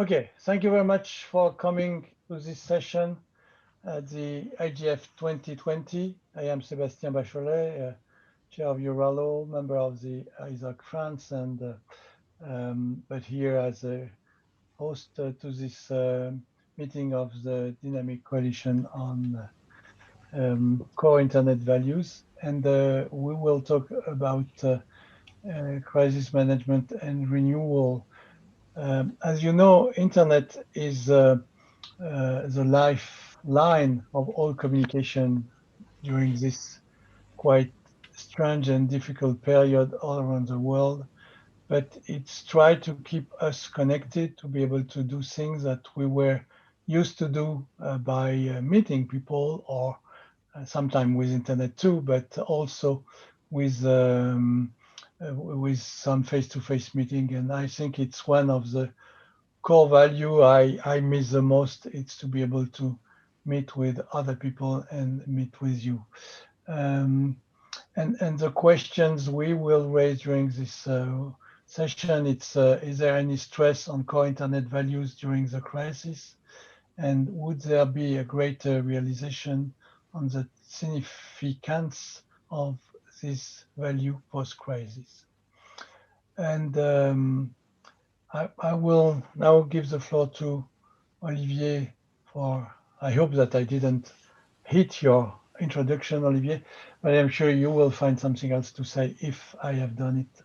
Okay, thank you very much for coming to this session at the IGF 2020. I am Sébastien Bachollet, chair of EURALO, member of the ISOC France, and but here as a host to this meeting of the Dynamic Coalition on core internet values. And we will talk about crisis management and renewal. As you know, internet is the lifeline of all communication during this quite strange and difficult period all around the world. But it's tried to keep us connected, to be able to do things that we were used to do by meeting people, or sometimes with internet too, but also with some face-to-face meeting. And I think it's one of the core value I miss the most. It's to be able to meet with other people and meet with you. And the questions we will raise during this session, it's is there any stress on core internet values during the crisis? And would there be a greater realization on the significance of this value post-crisis? And I will now give the floor to Olivier for, I hope that I didn't hit your introduction, Olivier, but I'm sure you will find something else to say if I have done it.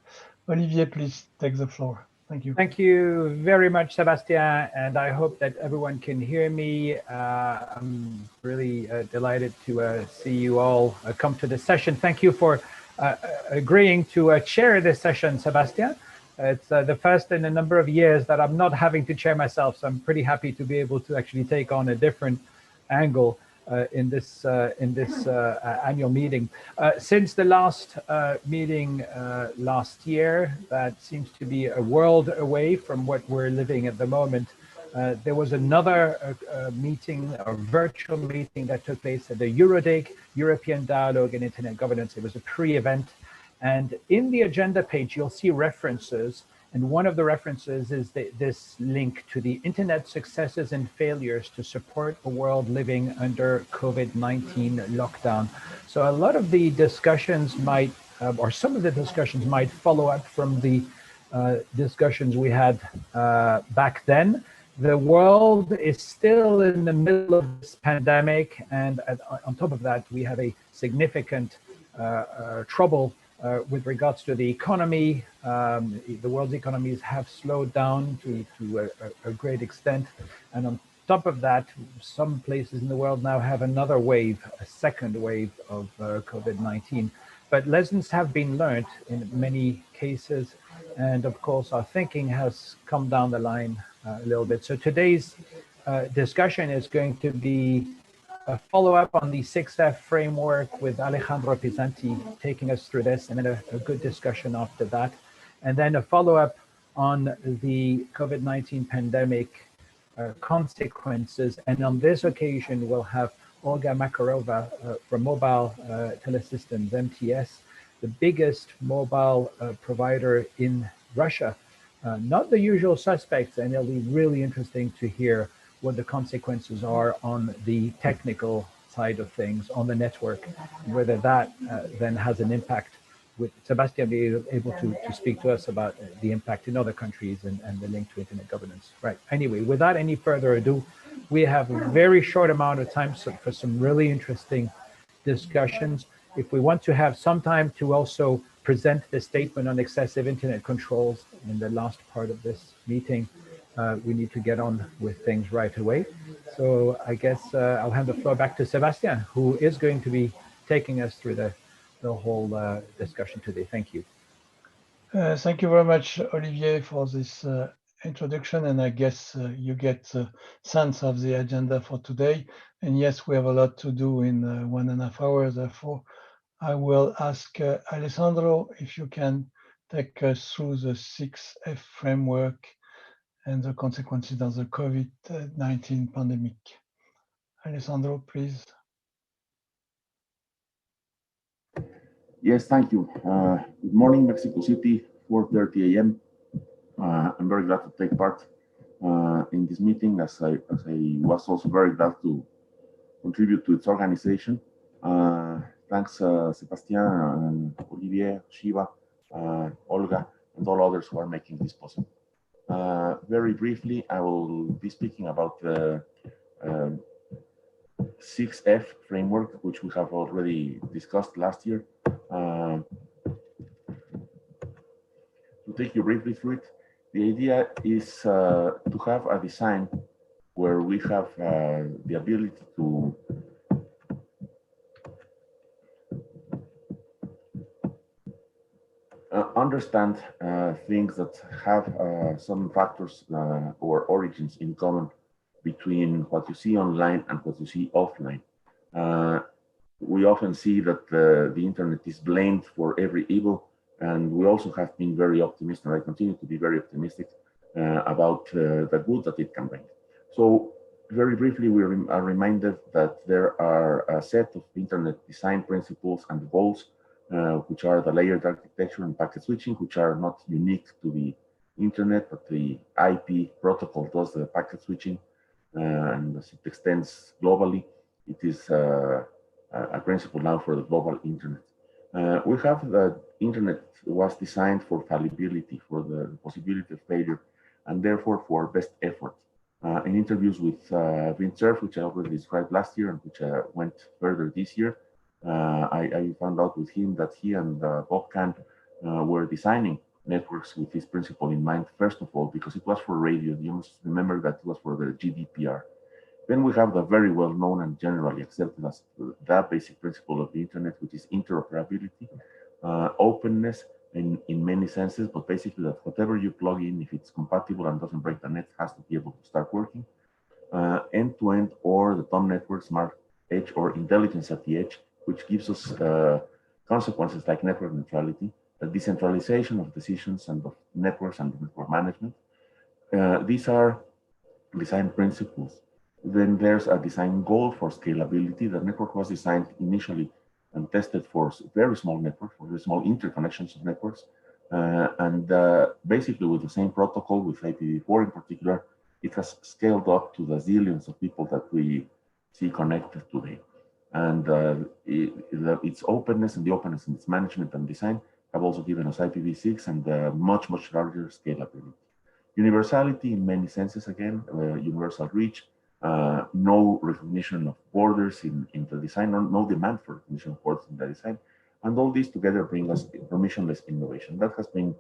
Olivier, please take the floor. Thank you. Thank you very much, Sébastien, and I hope that everyone can hear me. I'm really delighted to see you all come to this session. Thank you for agreeing to chair this session, Sébastien. It's the first in a number of years that I'm not having to chair myself, so I'm pretty happy to be able to actually take on a different angle in this annual meeting. Since the last meeting last year, that seems to be a world away from what we're living at the moment. There was another meeting, a virtual meeting that took place at the EuroDIG, European Dialogue in Internet Governance. It was a pre-event. And in the agenda page, you'll see references. And one of the references is this link to the Internet successes and failures to support a world living under COVID-19 lockdown. So a lot of the discussions might, or some of the discussions might follow up from the discussions we had back then. The world is still in the middle of this pandemic. And on top of that, we have a significant trouble with regards to the economy. The world's economies have slowed down to a great extent. And on top of that, some places in the world now have another wave, a second wave of COVID-19. But lessons have been learned in many cases. And of course, our thinking has come down the line a little bit. So today's discussion is going to be a follow-up on the 6F framework with Alejandro Pisanty taking us through this, and then a good discussion after that. And then a follow-up on the COVID-19 pandemic consequences. And on this occasion, we'll have Olga Makarova from Mobile Telesystems, MTS, the biggest mobile provider in Russia. Not the usual suspects, and it'll be really interesting to hear what the consequences are on the technical side of things, on the network, whether that then has an impact, with Sébastien being able to speak to us about the impact in other countries and the link to internet governance. Right. Anyway, without any further ado, we have a very short amount of time for some really interesting discussions. If we want to have some time to also present the statement on excessive internet controls in the last part of this meeting, we need to get on with things right away. So I guess I'll hand the floor back to Sébastien, who is going to be taking us through the whole discussion today. Thank you. Thank you very much, Olivier, for this introduction. And I guess you get a sense of the agenda for today. And yes, we have a lot to do in 1.5 hours. Therefore, I will ask Alejandro if you can take us through the 6F framework and the consequences of the COVID-19 pandemic. Alejandro, please. Yes, thank you. Good morning, Mexico City, 4:30 a.m. I'm very glad to take part in this meeting, as I was also very glad to contribute to its organization. Thanks, Sébastien, Olivier, Shiva, Olga, and all others who are making this possible. Very briefly, I will be speaking about the 6F framework, which we have already discussed last year. To take you briefly through it, the idea is to have a design where we have the ability to understand things that have some factors or origins in common between what you see online and what you see offline. We often see that the internet is blamed for every evil, and we also have been very optimistic, and I continue to be very optimistic about the good that it can bring. So very briefly, we are reminded that there are a set of internet design principles and goals, which are the layered architecture and packet switching, which are not unique to the internet, but the IP protocol does the packet switching, and as it extends globally, it is a principle now for the global internet. We have the internet was designed for fallibility, for the possibility of failure, and therefore for best effort. In interviews with Vint Cerf, which I already described last year and which went further this year, I found out with him that he and Bob Kahn were designing networks with this principle in mind, first of all, because it was for radio. You must remember that it was for the GDPR. Then we have the very well known and generally accepted as the basic principle of the internet, which is interoperability, openness in many senses, but basically that whatever you plug in, if it's compatible and doesn't break the net, has to be able to start working. End-to-end or the TOM network, smart edge or intelligence at the edge, which gives us consequences like network neutrality, the decentralization of decisions and of networks and network management. These are design principles. Then there's a design goal for scalability. The network was designed initially and tested for very small networks, for very small interconnections of networks. Basically with the same protocol, with IPv4 in particular, it has scaled up to the zillions of people that we see connected today. And its openness and the openness in its management and design have also given us IPv6 and much, much larger scalability. Universality in many senses, again, universal reach, no recognition of borders in the design, no demand for recognition of borders in the design, and all these together bring us permissionless innovation. That has been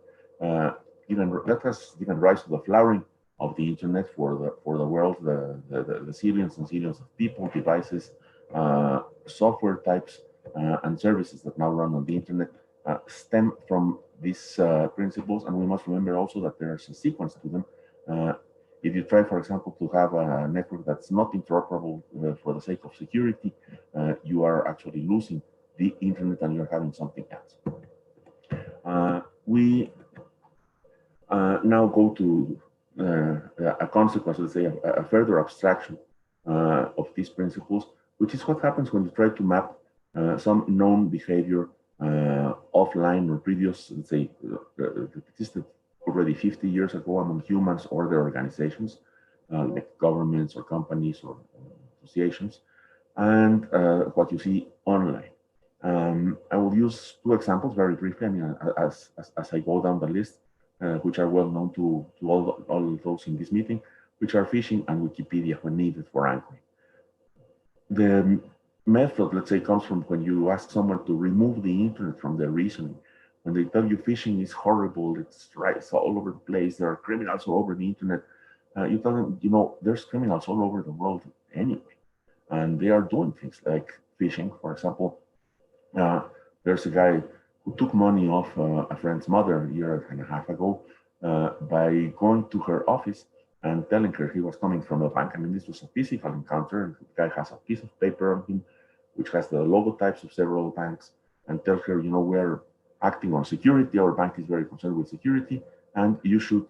given rise to the flowering of the internet for the world, the zillions and zillions of people, devices, software types, and services that now run on the internet stem from these principles, and we must remember also that there's a sequence to them. If you try, for example, to have a network that's not interoperable for the sake of security, you are actually losing the internet and you're having something else. We now go to a consequence, let's say, a further abstraction of these principles, which is what happens when you try to map some known behavior offline or previous, let's say, existed already 50 years ago among humans or their organizations, like governments or companies or associations, and what you see online. I will use two examples very briefly, I mean, as I go down the list, which are well known to all those in this meeting, which are phishing and Wikipedia when needed for anchoring. The method, let's say, comes from when you ask someone to remove the internet from their reasoning. When they tell you phishing is horrible, it's all over the place, there are criminals all over the internet, you tell them, you know, there's criminals all over the world anyway, and they are doing things like phishing. For example, there's a guy who took money off a friend's mother a year and a half ago by going to her office and telling her he was coming from a bank. I mean, this was a physical encounter. The guy has a piece of paper on him which has the logotypes of several banks, and tells her, you know, we're acting on security. Our bank is very concerned with security, and you should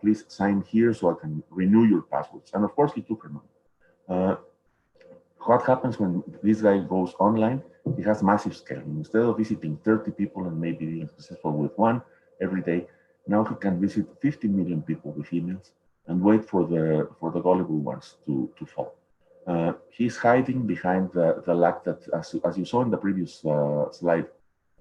please sign here so I can renew your passwords. And of course, he took her money. What happens when this guy goes online? He has massive scaling. Instead of visiting 30 people and maybe being successful with one every day, now he can visit 50 million people with emails, and wait for the gullible ones to fall. He's hiding behind the lack that, as you saw in the previous slide,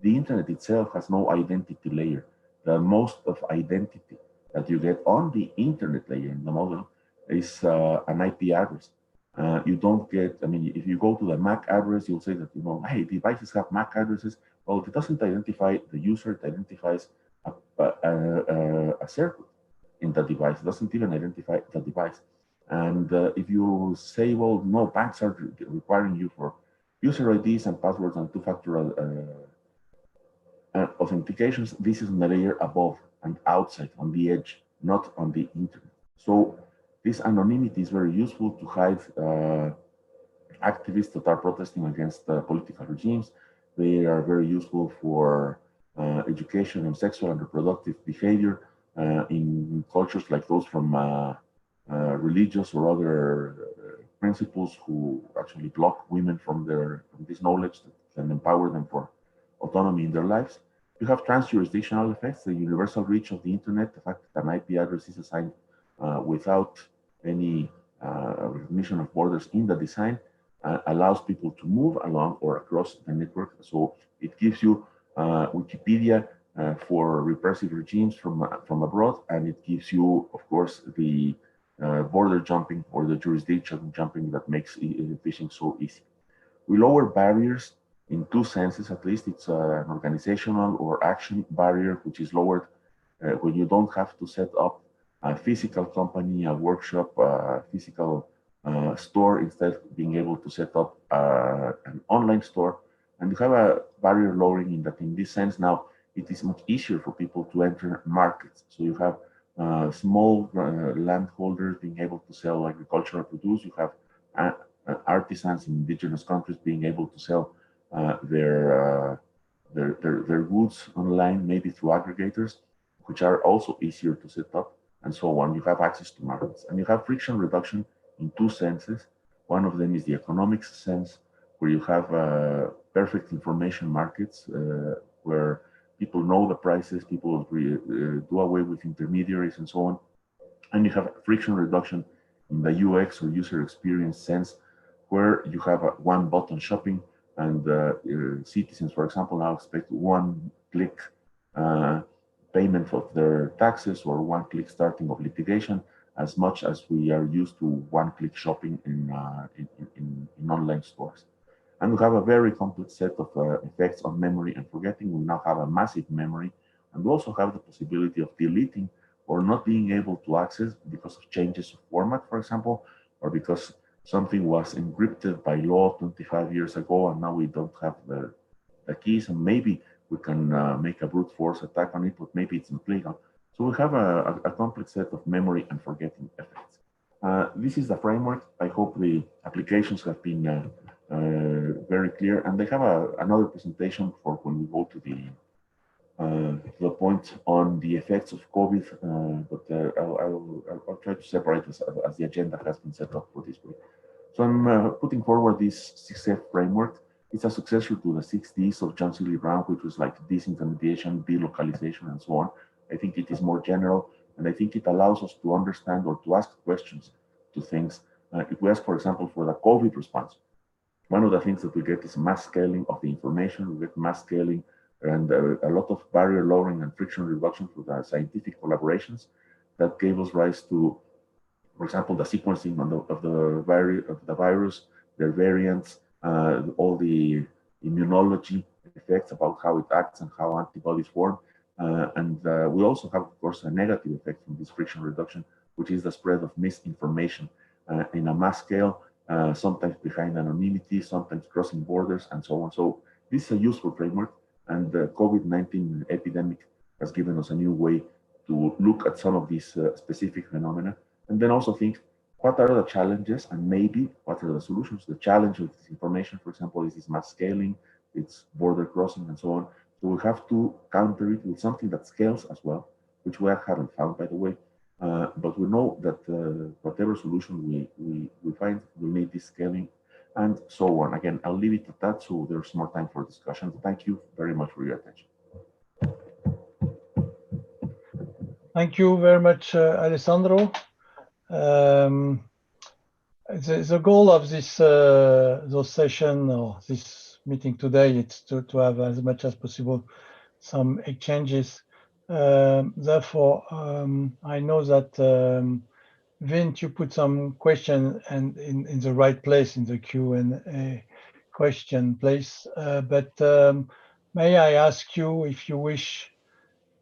the internet itself has no identity layer. The most of identity that you get on the internet layer in the model is an IP address. You don't get, I mean, if you go to the MAC address, you'll say that, you know, hey, devices have MAC addresses. Well, it doesn't identify the user, it identifies a circuit in the device. It doesn't even identify the device. And if you say, well, no, banks are requiring you for user IDs and passwords and two-factor authentications, this is on the layer above and outside, on the edge, not on the internet. So this anonymity is very useful to hide activists that are protesting against political regimes. They are very useful for education on sexual and reproductive behavior in cultures like those from religious or other principles who actually block women from this knowledge that can empower them for autonomy in their lives. You have trans-jurisdictional effects, the universal reach of the internet, the fact that an IP address is assigned without any recognition of borders in the design allows people to move along or across the network. So it gives you Wikipedia for repressive regimes from abroad, and it gives you, of course, the border jumping or the jurisdiction jumping that makes phishing so easy. We lower barriers in two senses, at least. It's an organizational or action barrier, which is lowered when you don't have to set up a physical company, a workshop, a physical store, instead of being able to set up an online store. And you have a barrier lowering in that, in this sense, now it is much easier for people to enter markets. So you have small landholders being able to sell agricultural produce. You have artisans in indigenous countries being able to sell their goods online, maybe through aggregators, which are also easier to set up, and so on. You have access to markets, and you have friction reduction in two senses. One of them is the economics sense, where you have perfect information markets where people know the prices, people do away with intermediaries and so on. And you have friction reduction in the UX or user experience sense, where you have one-button shopping, and citizens, for example, now expect one-click payment of their taxes or one-click starting of litigation, as much as we are used to one-click shopping in online stores. And we have a very complex set of effects on memory and forgetting. We now have a massive memory, and we also have the possibility of deleting or not being able to access because of changes of format, for example, or because something was encrypted by law 25 years ago, and now we don't have the keys, and maybe we can make a brute force attack on it, but maybe it's not legal. So we have a complex set of memory and forgetting effects. This is the framework. I hope the applications have been very clear, and they have another presentation for when we go to the point on the effects of COVID, but I'll try to separate as the agenda has been set up for this week. So I'm putting forward this 6F framework. It's a successor to the 6Ds of John Seeley Brown, which was like disintermediation, delocalization, and so on. I think it is more general, and I think it allows us to understand or to ask questions to things. If we ask, for example, for the COVID response, one of the things that we get is mass scaling of the information. We get mass scaling and a lot of barrier lowering and friction reduction through the scientific collaborations that gave us rise to, for example, the sequencing of the virus, their variants, all the immunology effects about how it acts and how antibodies form. And we also have, of course, a negative effect from this friction reduction, which is the spread of misinformation in a mass scale, sometimes behind anonymity, sometimes crossing borders, and so on. So this is a useful framework, and the COVID-19 epidemic has given us a new way to look at some of these specific phenomena, and then also think, what are the challenges, and maybe what are the solutions? The challenge of this information, for example, is this mass scaling, it's border crossing, and so on. So we have to counter it with something that scales as well, which we haven't found, by the way. But we know that whatever solution we find will need this scaling, and so on. Again, I'll leave it at that, so there's more time for discussion. Thank you very much for your attention. Thank you very much, Alejandro. The goal of this those session or this meeting today is to have as much as possible some exchanges. Therefore, I know that Vint, you put some question and in the right place in the Q&A question place. But may I ask you if you wish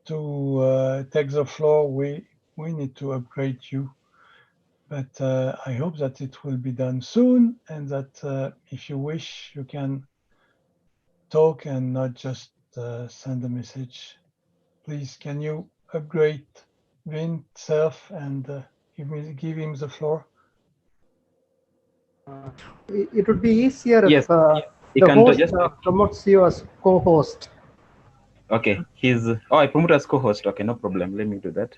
to take the floor? We need to upgrade you. But I hope that it will be done soon, and that if you wish, you can talk and not just send a message. Please, can you upgrade Vint Cerf and give him the floor? It would be easier yes, if the host promotes you as co-host. Okay, I promote as co-host. Okay, no problem. Let me do that.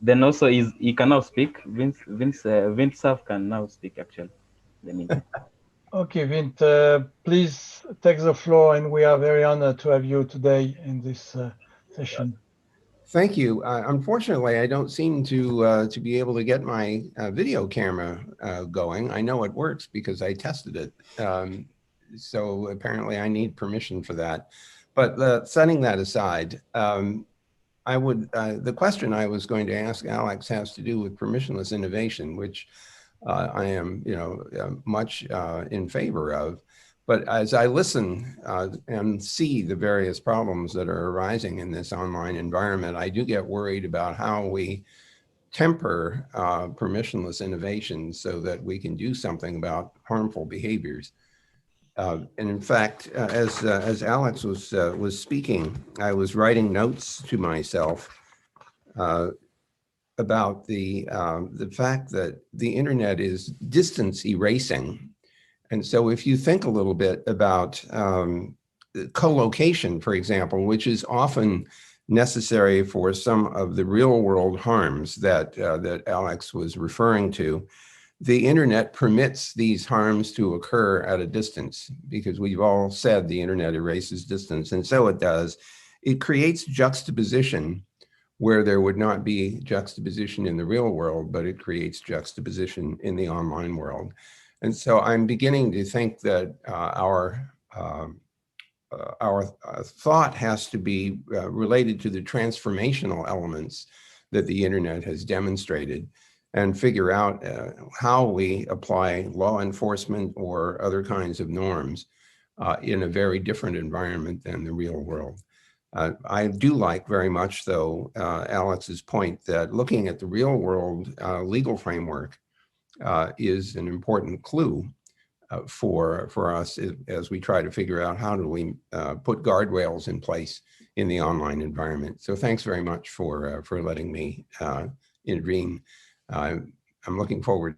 Then also he can now speak. Vint Cerf can now speak actually. Okay, Vint, please take the floor, and we are very honored to have you today in this session. Thank you. Unfortunately, I don't seem to be able to get my video camera going. I know it works because I tested it. So apparently I need permission for that. But setting that aside, the question I was going to ask Alex has to do with permissionless innovation, which I am, much in favor of. But as I listen and see the various problems that are arising in this online environment, I do get worried about how we temper permissionless innovation so that we can do something about harmful behaviors. And in fact, as Alex was speaking, I was writing notes to myself about the fact that the internet is distance erasing. And so if you think a little bit about co-location, for example, which is often necessary for some of the real world harms that Alex was referring to, the internet permits these harms to occur at a distance, because we've all said the internet erases distance, and so it does. It creates juxtaposition where there would not be juxtaposition in the real world, but it creates juxtaposition in the online world. And so I'm beginning to think that our thought has to be related to the transformational elements that the internet has demonstrated, and figure out how we apply law enforcement or other kinds of norms in a very different environment than the real world. I do like very much, though, Alex's point that looking at the real world legal framework is an important clue for us as we try to figure out how do we put guardrails in place in the online environment. So thanks very much for letting me intervene. I'm looking forward.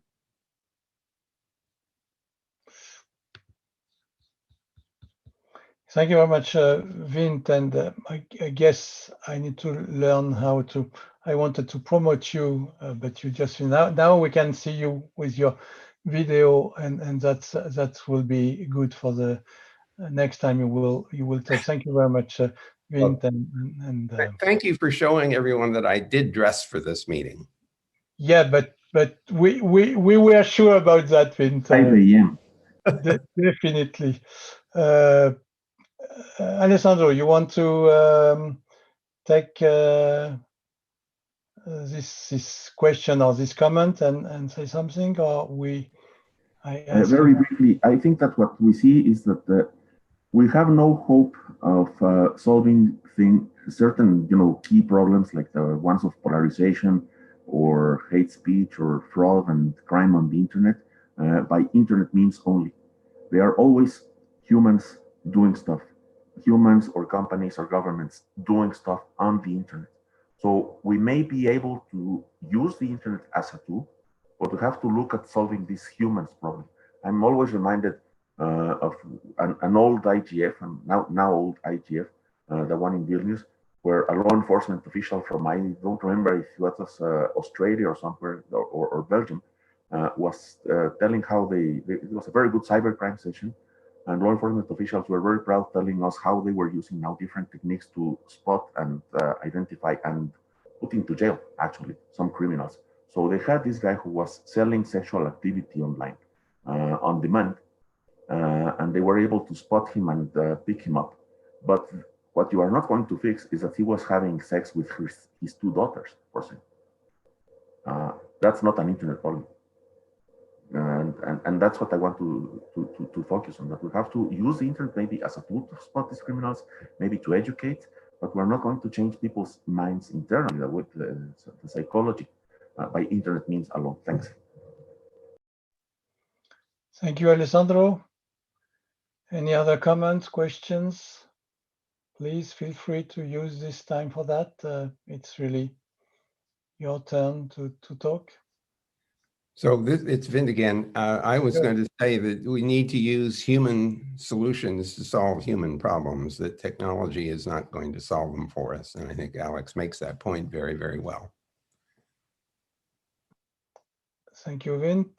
Thank you very much, Vint. And I guess I need to learn how to. I wanted to promote you, but you just now we can see you with your video, and that will be good for the next time you will talk. Thank you very much, Vint. Thank you for showing everyone that I did dress for this meeting. Yeah, but we were sure about that, Vint. 5 a.m. Definitely. Alejandro, you want to take this question or this comment and say something, or very briefly, I think that what we see is that we have no hope of solving certain key problems like the ones of polarization or hate speech or fraud and crime on the internet by internet means only. They are always humans doing stuff, humans or companies or governments doing stuff on the internet. So we may be able to use the internet as a tool, but we have to look at solving this humans problem. I'm always reminded of an old IGF, and now old IGF, the one in Vilnius, where a law enforcement official from, I don't remember if it was Australia or somewhere, or Belgium, was telling how it was a very good cybercrime session, and law enforcement officials were very proud telling us how they were using now different techniques to spot and identify and put into jail, actually, some criminals. So they had this guy who was selling sexual activity online on demand, and they were able to spot him and pick him up. But what you are not going to fix is that he was having sex with his two daughters, for example. That's not an internet problem. And that's what I want to focus on, that we have to use the internet maybe as a tool to spot these criminals, maybe to educate, but we're not going to change people's minds internally with the psychology by internet means alone. Thanks. Thank you, Alejandro. Any other comments, questions? Please feel free to use this time for that. It's really your turn to talk. So it's Vint again. I was going to say that we need to use human solutions to solve human problems, that technology is not going to solve them for us. And I think Alex makes that point very, very well. Thank you, Vint.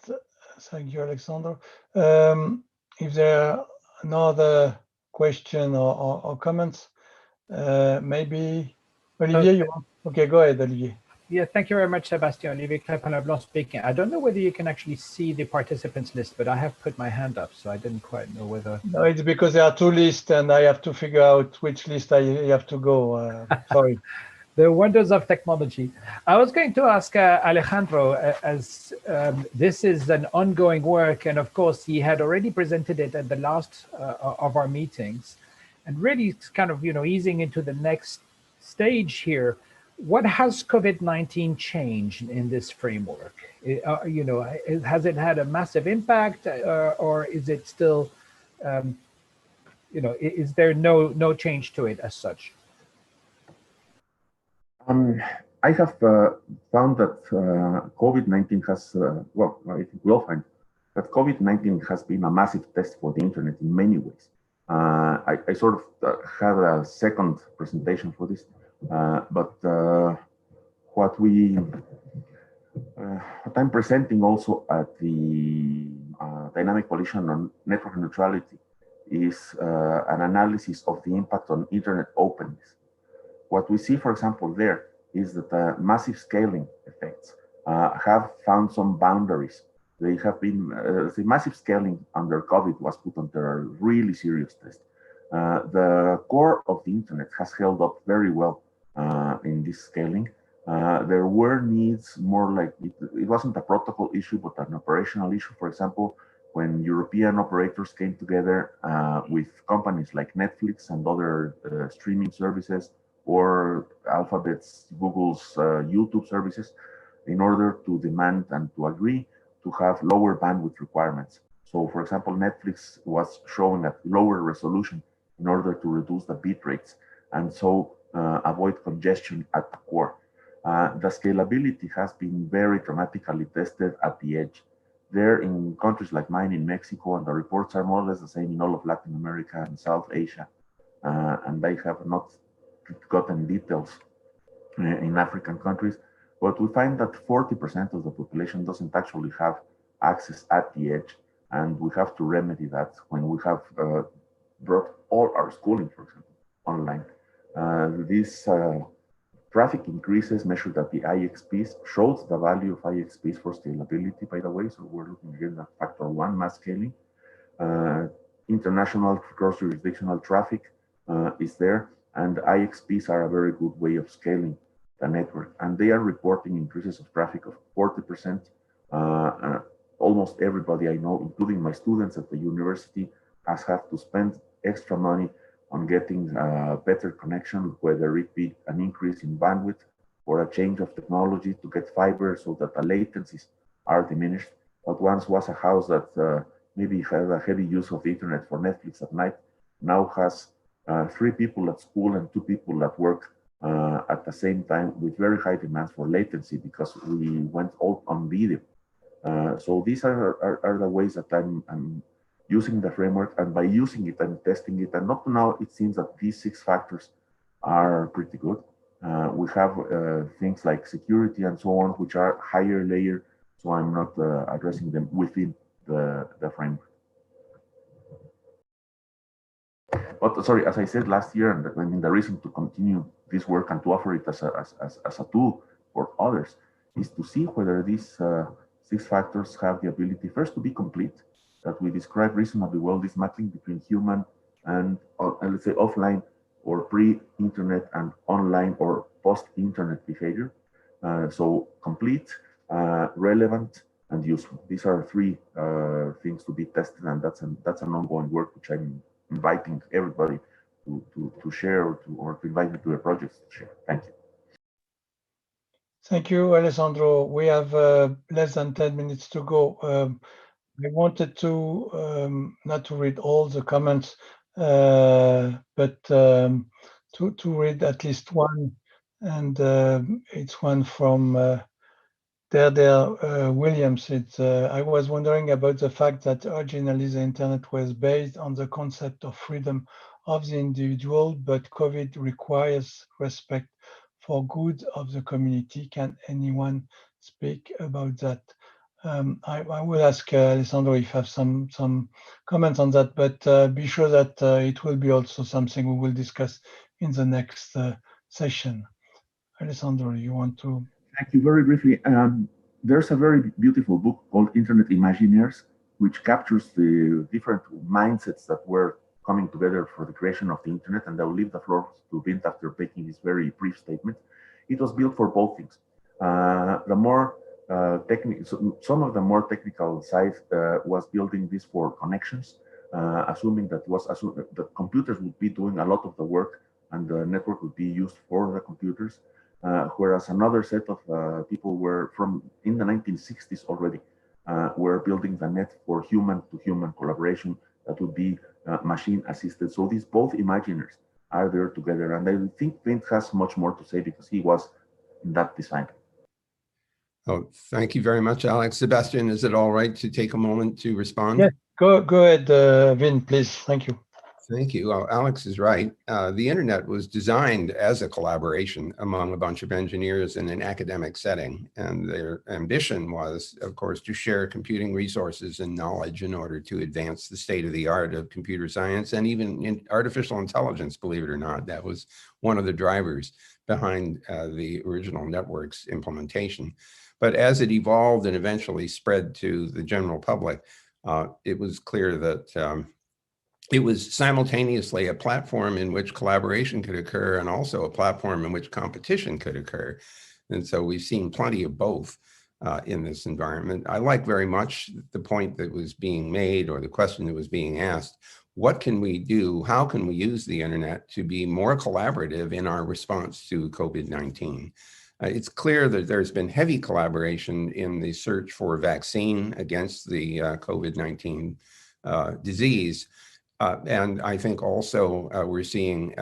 Thank you, Alejandro. If there are no other question or comments, maybe Olivier, you want? Okay, go ahead, Olivier. Yeah, thank you very much, Sébastien. Olivier Crépin-Leblond speaking. I don't know whether you can actually see the participants list, but I have put my hand up, so I didn't quite know whether. No, it's because there are two lists and I have to figure out which list I have to go. Sorry. The wonders of technology. I was going to ask Alejandro, as this is an ongoing work, and of course, he had already presented it at the last of our meetings, and really it's kind of, easing into the next stage here. What has COVID-19 changed in this framework? Has it had a massive impact, or is it still, is there no change to it as such? I have found that COVID-19 has, I think we'll find that COVID-19 has been a massive test for the internet in many ways. I sort of had a second presentation for this. But what I'm presenting also at the Dynamic Coalition on Network Neutrality is an analysis of the impact on internet openness. What we see, for example, there is that massive scaling effects have found some boundaries. They have been, the massive scaling under COVID was put under a really serious test. The core of the internet has held up very well in this scaling. There were needs more like, it wasn't a protocol issue, but an operational issue. For example, when European operators came together with companies like Netflix and other streaming services, or Alphabet's, Google's YouTube services, in order to demand and to agree to have lower bandwidth requirements. So for example, Netflix was showing at lower resolution in order to reduce the bit rates, and so avoid congestion at the core. The scalability has been very dramatically tested at the edge. There in countries like mine in Mexico, and the reports are more or less the same in all of Latin America and South Asia. And I have not gotten details in African countries, but we find that 40% of the population doesn't actually have access at the edge. And we have to remedy that when we have brought all our schooling, for example, online. This traffic increases measured at the IXPs shows the value of IXPs for scalability, by the way. So we're looking again at factor 1 mass scaling. International cross-jurisdictional traffic is there, and IXPs are a very good way of scaling the network. And they are reporting increases of traffic of 40%. Almost everybody I know, including my students at the university, has had to spend extra money on getting better connection, whether it be an increase in bandwidth or a change of technology to get fiber so that the latencies are diminished. But once was a house that maybe had a heavy use of the internet for Netflix at night, now has 3 people at school and 2 people at work at the same time, with very high demands for latency because we went all on video. So these are the ways that I'm using the framework, and by using it, I'm testing it. And up to now, it seems that these 6 factors are pretty good. We have things like security and so on, which are higher layer, so I'm not addressing them within the framework. But sorry, as I said last year, and I mean, the reason to continue this work and to offer it as a tool for others is to see whether these 6 factors have the ability first to be complete, that we describe reasonably well this mapping between human and let's say offline or pre-internet and online or post-internet behavior. So complete, relevant, and useful. These are 3 things to be tested, and that's an ongoing work which I'm inviting everybody to share or to invite me to the projects to share. Thank you. Thank you, Alejandro. We have less than 10 minutes to go. I wanted to not to read all the comments, but to read at least one, and it's one from Williams. It's I was wondering about the fact that originally the internet was based on the concept of freedom of the individual, but COVID requires respect for good of the community. Can anyone speak about that? I will ask Alejandro if you have some comments on that, but be sure that it will be also something we will discuss in the next session. Alejandro, you want to? Thank you. Very briefly, there's a very beautiful book called Internet Imagineers, which captures the different mindsets that were coming together for the creation of the internet, and I will leave the floor to Vint after making this very brief statement. It was built for both things. The more some of the more technical side was building this for connections, assuming that the computers would be doing a lot of the work and the network would be used for the computers, whereas another set of people were in the 1960s already were building the net for human-to-human collaboration that would be machine assisted. So these both imaginers are there together, and I think Vint has much more to say because he was in that design. Oh, thank you very much, Alex. Sébastien, is it all right to take a moment to respond? Yes, go ahead, Vint, please. Thank you. Thank you. Well, Alex is right. The internet was designed as a collaboration among a bunch of engineers in an academic setting. And their ambition was, of course, to share computing resources and knowledge in order to advance the state of the art of computer science and even in artificial intelligence, believe it or not. That was one of the drivers behind the original network's implementation. But as it evolved and eventually spread to the general public, it was clear that it was simultaneously a platform in which collaboration could occur and also a platform in which competition could occur. And so we've seen plenty of both in this environment. I like very much the point that was being made, or the question that was being asked. What can we do? How can we use the internet to be more collaborative in our response to COVID-19? It's clear that there's been heavy collaboration in the search for a vaccine against the COVID-19 disease. And I think also we're seeing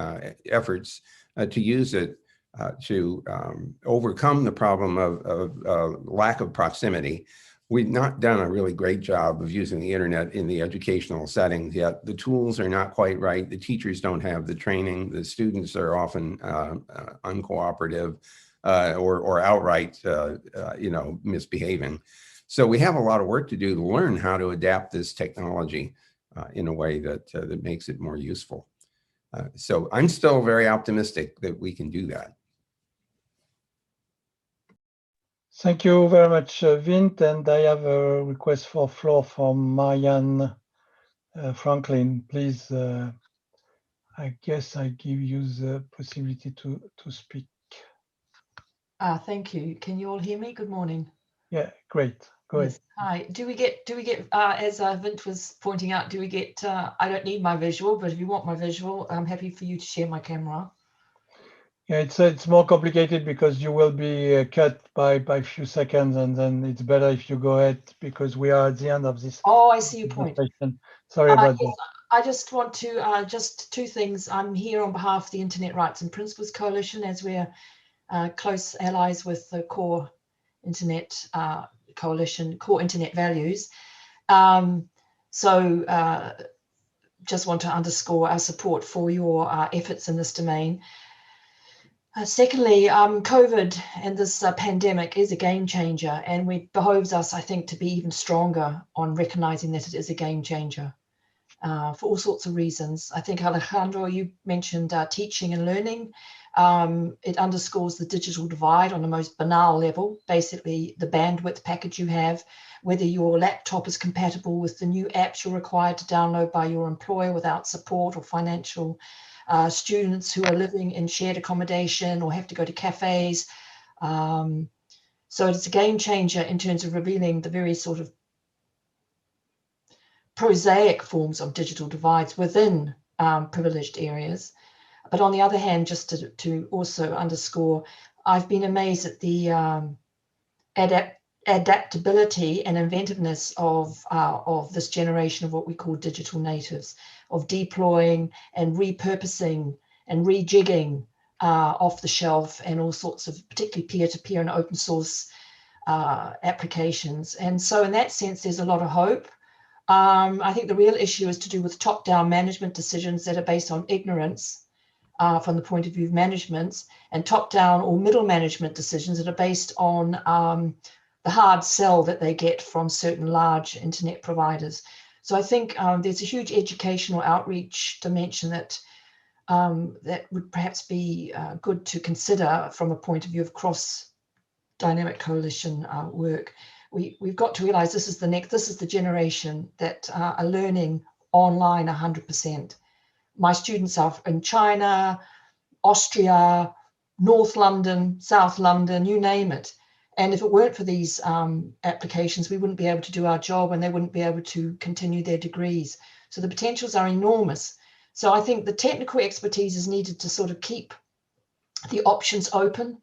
efforts to use it to overcome the problem of lack of proximity. We've not done a really great job of using the internet in the educational settings yet. The tools are not quite right. The teachers don't have the training. The students are often uncooperative or outright, misbehaving. So we have a lot of work to do to learn how to adapt this technology in a way that makes it more useful. So I'm still very optimistic that we can do that. Thank you very much, Vint. And I have a request for floor from Marianne Franklin. Please, I guess I give you the possibility to speak. Thank you. Can you all hear me? Good morning. Yeah, great. Go ahead. Yes. Hi. Do we get as Vint was pointing out, do we get I don't need my visual, but if you want my visual, I'm happy for you to share my camera. Yeah, it's more complicated because you will be cut by a few seconds, and then it's better if you go ahead because we are at the end of this. Oh, I see your point. Sorry about that. I just want to just 2 things. I'm here on behalf of the Internet Rights and Principles Coalition, as we're close allies with the Core Internet Coalition, Core Internet Values. Just want to underscore our support for your efforts in this domain. Secondly, COVID and this pandemic is a game changer, and it behoves us, I think, to be even stronger on recognizing that it is a game changer for all sorts of reasons. I think, Alejandro, you mentioned teaching and learning. It underscores the digital divide on the most banal level, basically the bandwidth package you have, whether your laptop is compatible with the new apps you're required to download by your employer without support, or financial students who are living in shared accommodation or have to go to cafes. So it's a game changer in terms of revealing the very sort of prosaic forms of digital divides within privileged areas. But on the other hand, just to also underscore, I've been amazed at the adaptability and inventiveness of this generation of what we call digital natives, of deploying and repurposing and rejigging off the shelf and all sorts of particularly peer-to-peer and open source applications. And so in that sense, there's a lot of hope. I think the real issue is to do with top-down management decisions that are based on ignorance from the point of view of management, and top-down or middle management decisions that are based on the hard sell that they get from certain large internet providers. So I think there's a huge educational outreach dimension that that would perhaps be good to consider from a point of view of cross-dynamic coalition work. We've got to realize this is the generation that are learning online 100%. My students are in China, Austria, North London, South London, you name it. And if it weren't for these applications, we wouldn't be able to do our job and they wouldn't be able to continue their degrees. So the potentials are enormous. So I think the technical expertise is needed to sort of keep the options open.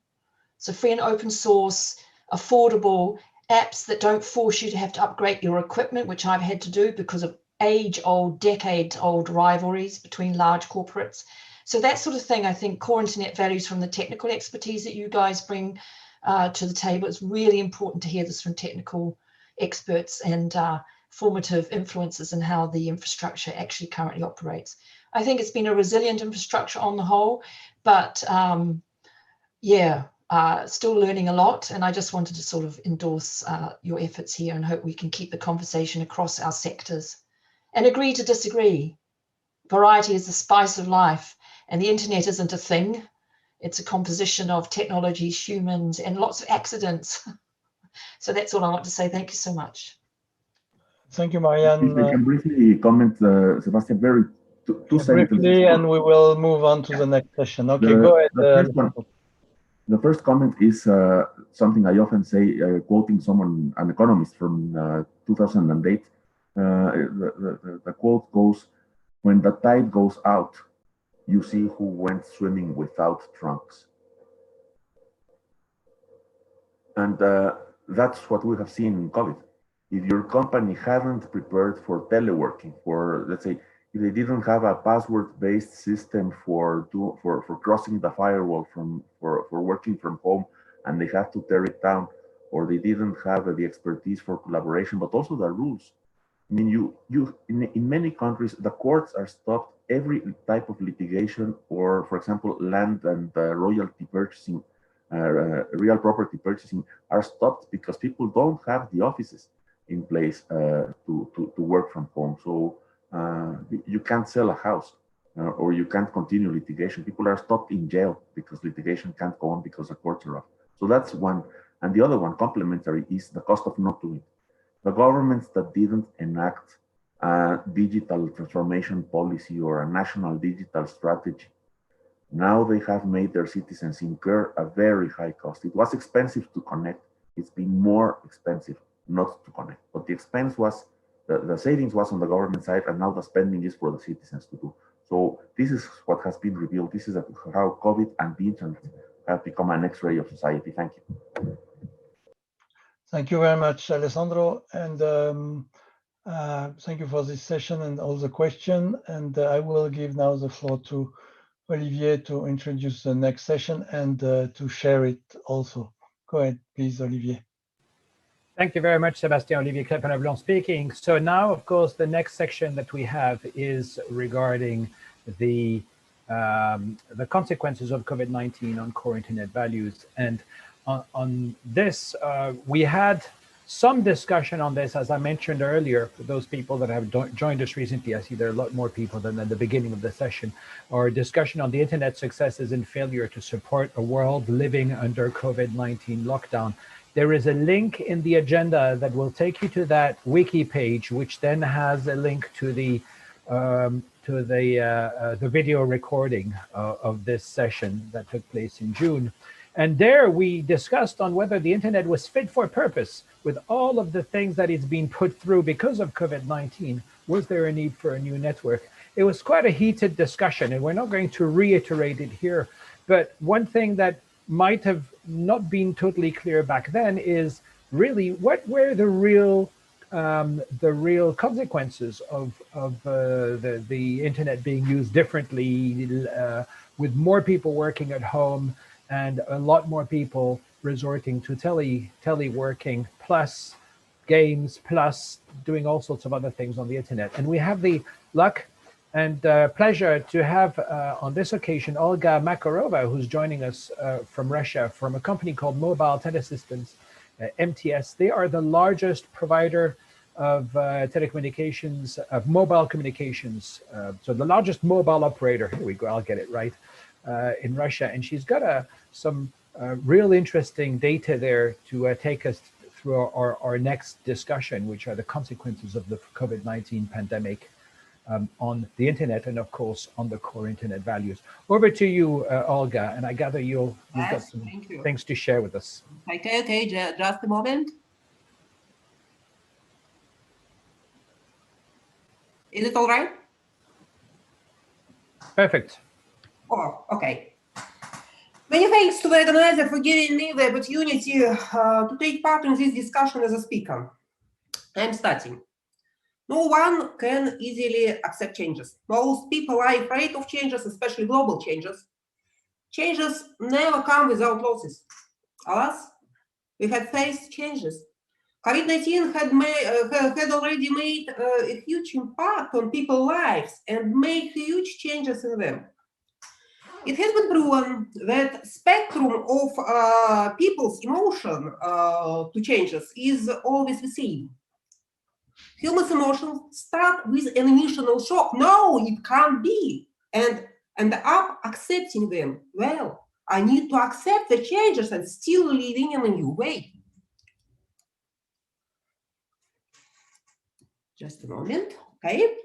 So free and open source, affordable apps that don't force you to have to upgrade your equipment, which I've had to do because of age-old, decades-old rivalries between large corporates. So that sort of thing, I think core internet values from the technical expertise that you guys bring to the table. It's really important to hear this from technical experts and formative influences in how the infrastructure actually currently operates. I think it's been a resilient infrastructure on the whole, but still learning a lot. And I just wanted to sort of endorse your efforts here and hope we can keep the conversation across our sectors and agree to disagree. Variety is the spice of life, and the internet isn't a thing. It's a composition of technologies, humans, and lots of accidents. So that's all I want to say. Thank you so much. Thank you, Marianne. If I can briefly comment, Sébastien, very two sentences. Briefly, and we will move on to the next session. Okay, go ahead. The first comment is something I often say, quoting someone, an economist from 2008. The quote goes, "When the tide goes out, you see who went swimming without trunks." And that's what we have seen in COVID. If your company hadn't prepared for teleworking, for, let's say, if they didn't have a password-based system for crossing the firewall for working from home, and they had to tear it down, or they didn't have the expertise for collaboration, but also the rules. I mean, in many countries, the courts are stopped. Every type of litigation, or for example, land and royalty purchasing, real property purchasing, are stopped because people don't have the offices in place to work from home. So you can't sell a house or you can't continue litigation. People are stopped in jail because litigation can't go on because the courts are off. So that's one. And the other one, complementary, is the cost of not doing it. The governments that didn't enact a digital transformation policy or a national digital strategy, now they have made their citizens incur a very high cost. It was expensive to connect. It's been more expensive not to connect. But the expense was, the savings was on the government side, and now the spending is for the citizens to do. So this is what has been revealed. This is how COVID and the internet have become an X-ray of society. Thank you. Thank you very much, Alejandro, and thank you for this session and all the questions. And I will give now the floor to Olivier to introduce the next session and to share it also. Go ahead, please, Olivier. Thank you very much, Sébastien. Olivier Crépin-Leblond speaking. So now, of course, the next section that we have is regarding the consequences of COVID-19 on core internet values. And on this, we had some discussion on this, as I mentioned earlier, for those people that have joined us recently. I see there are a lot more people than at the beginning of the session, or a discussion on the internet successes and failure to support a world living under COVID-19 lockdown. There is a link in the agenda that will take you to that wiki page, which then has a link to the video recording of this session that took place in June. And there we discussed on whether the internet was fit for purpose with all of the things that it's been put through because of COVID-19. Was there a need for a new network? It was quite a heated discussion, and we're not going to reiterate it here. But one thing that might have not been totally clear back then is really what were the real consequences of the internet being used differently, with more people working at home and a lot more people resorting to teleworking, plus games, plus doing all sorts of other things on the internet. And we have the luck and pleasure to have on this occasion Olga Makarova, who's joining us from Russia, from a company called Mobile Telesystems, MTS. They are the largest provider of telecommunications, of mobile communications. So the largest mobile operator, here we go, I'll get it right, in Russia. And she's got some real interesting data there to take us through our next discussion, which are the consequences of the COVID-19 pandemic on the internet and, of course, on the core internet values. Over to you, Olga, and I gather you've got some things to share with us. Okay, just a moment. Is it all right? Perfect. Oh, okay. Many thanks to the organizer for giving me the opportunity to take part in this discussion as a speaker. I'm starting. No one can easily accept changes. Most people are afraid of changes, especially global changes. Changes never come without losses. Alas, we have faced changes. COVID-19 had already made a huge impact on people's lives and made huge changes in them. It has been proven that spectrum of people's emotion to changes is always the same. Human emotions start with an initial shock. No, it can't be. And end up accepting them. Well, I need to accept the changes and still living in a new way. Just a moment, okay.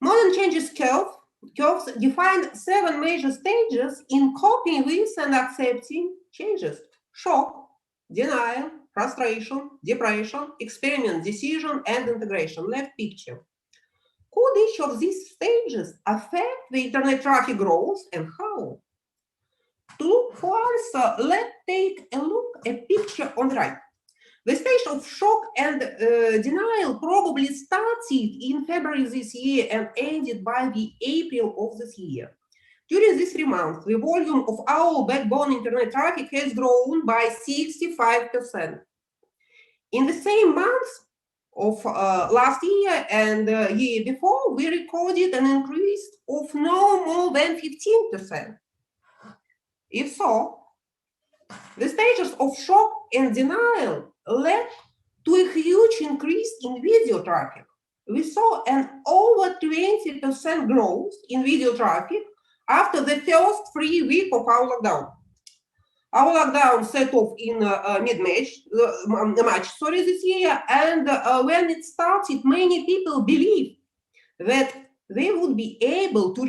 Modern changes curves define 7 major stages in coping with and accepting changes: shock, denial, frustration, depression, experiment, decision, and integration. Left picture. Could each of these stages affect the internet traffic growth, and how? To look for answer, let's take a look at picture on the right. The stage of shock and denial probably started in February this year and ended by the April of this year. During these 3 months, the volume of our backbone internet traffic has grown by 65%. In the same months of last year and year before, we recorded an increase of no more than 15%. If so, the stages of shock and denial led to a huge increase in video traffic. We saw an over 20% growth in video traffic after the first 3 weeks of our lockdown. Our lockdown set off in mid-March, this year, and when it started, many people believed that they would be able to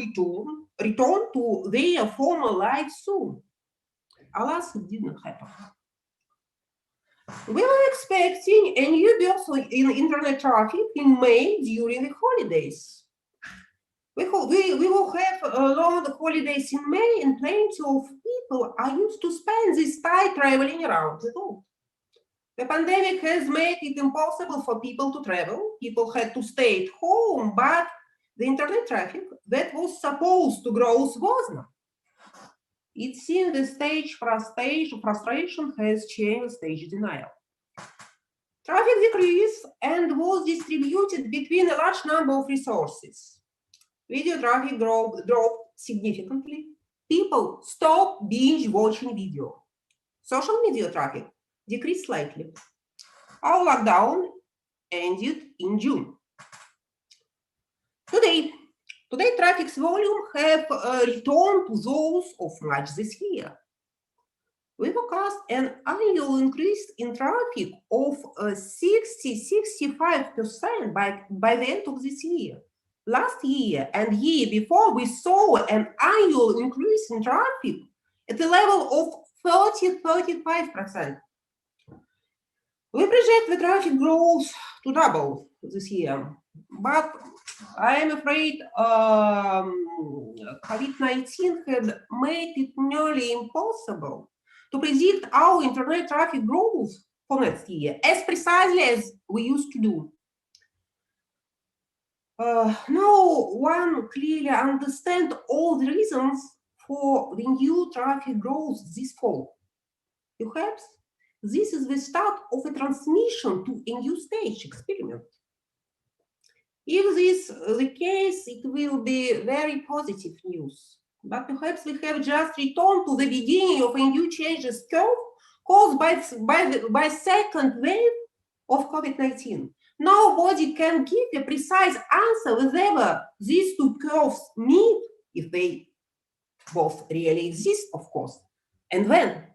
return to their former life soon. Alas, it didn't happen. We were expecting a new burst in internet traffic in May during the holidays. We will have long holidays in May, and plenty of people are used to spend this time traveling around the world. The pandemic has made it impossible for people to travel. People had to stay at home, but the internet traffic that was supposed to grow was not. It seems the stage frustration has changed stage denial. Traffic decreased and was distributed between a large number of resources. Video traffic dropped significantly. People stopped binge watching video. Social media traffic decreased slightly. Our lockdown ended in June. Today traffic's volume have returned to those of March this year. We forecast an annual increase in traffic of 60–65% by the end of this year. Last year and year before, we saw an annual increase in traffic at the level of 30–35%. We project the traffic growth to double this year, but I am afraid COVID-19 had made it nearly impossible to predict our internet traffic growth for next year as precisely as we used to do. No one clearly understands all the reasons for the new traffic growth this fall. Perhaps this is the start of a transmission to a new stage experiment. If this is the case, it will be very positive news. But perhaps we have just returned to the beginning of a new changes curve caused by second wave of COVID-19. Nobody can give a precise answer whether these two curves meet, if they both really exist, of course, and when.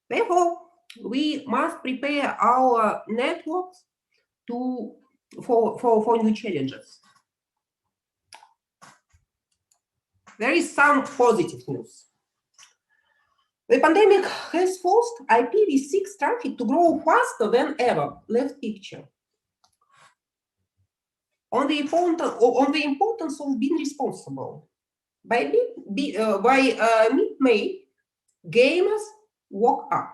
Therefore, we must prepare our networks for new challenges. There is some positive news. The pandemic has forced IPv6 traffic to grow faster than ever. Left picture. On the importance of being responsible. By mid-May, gamers woke up.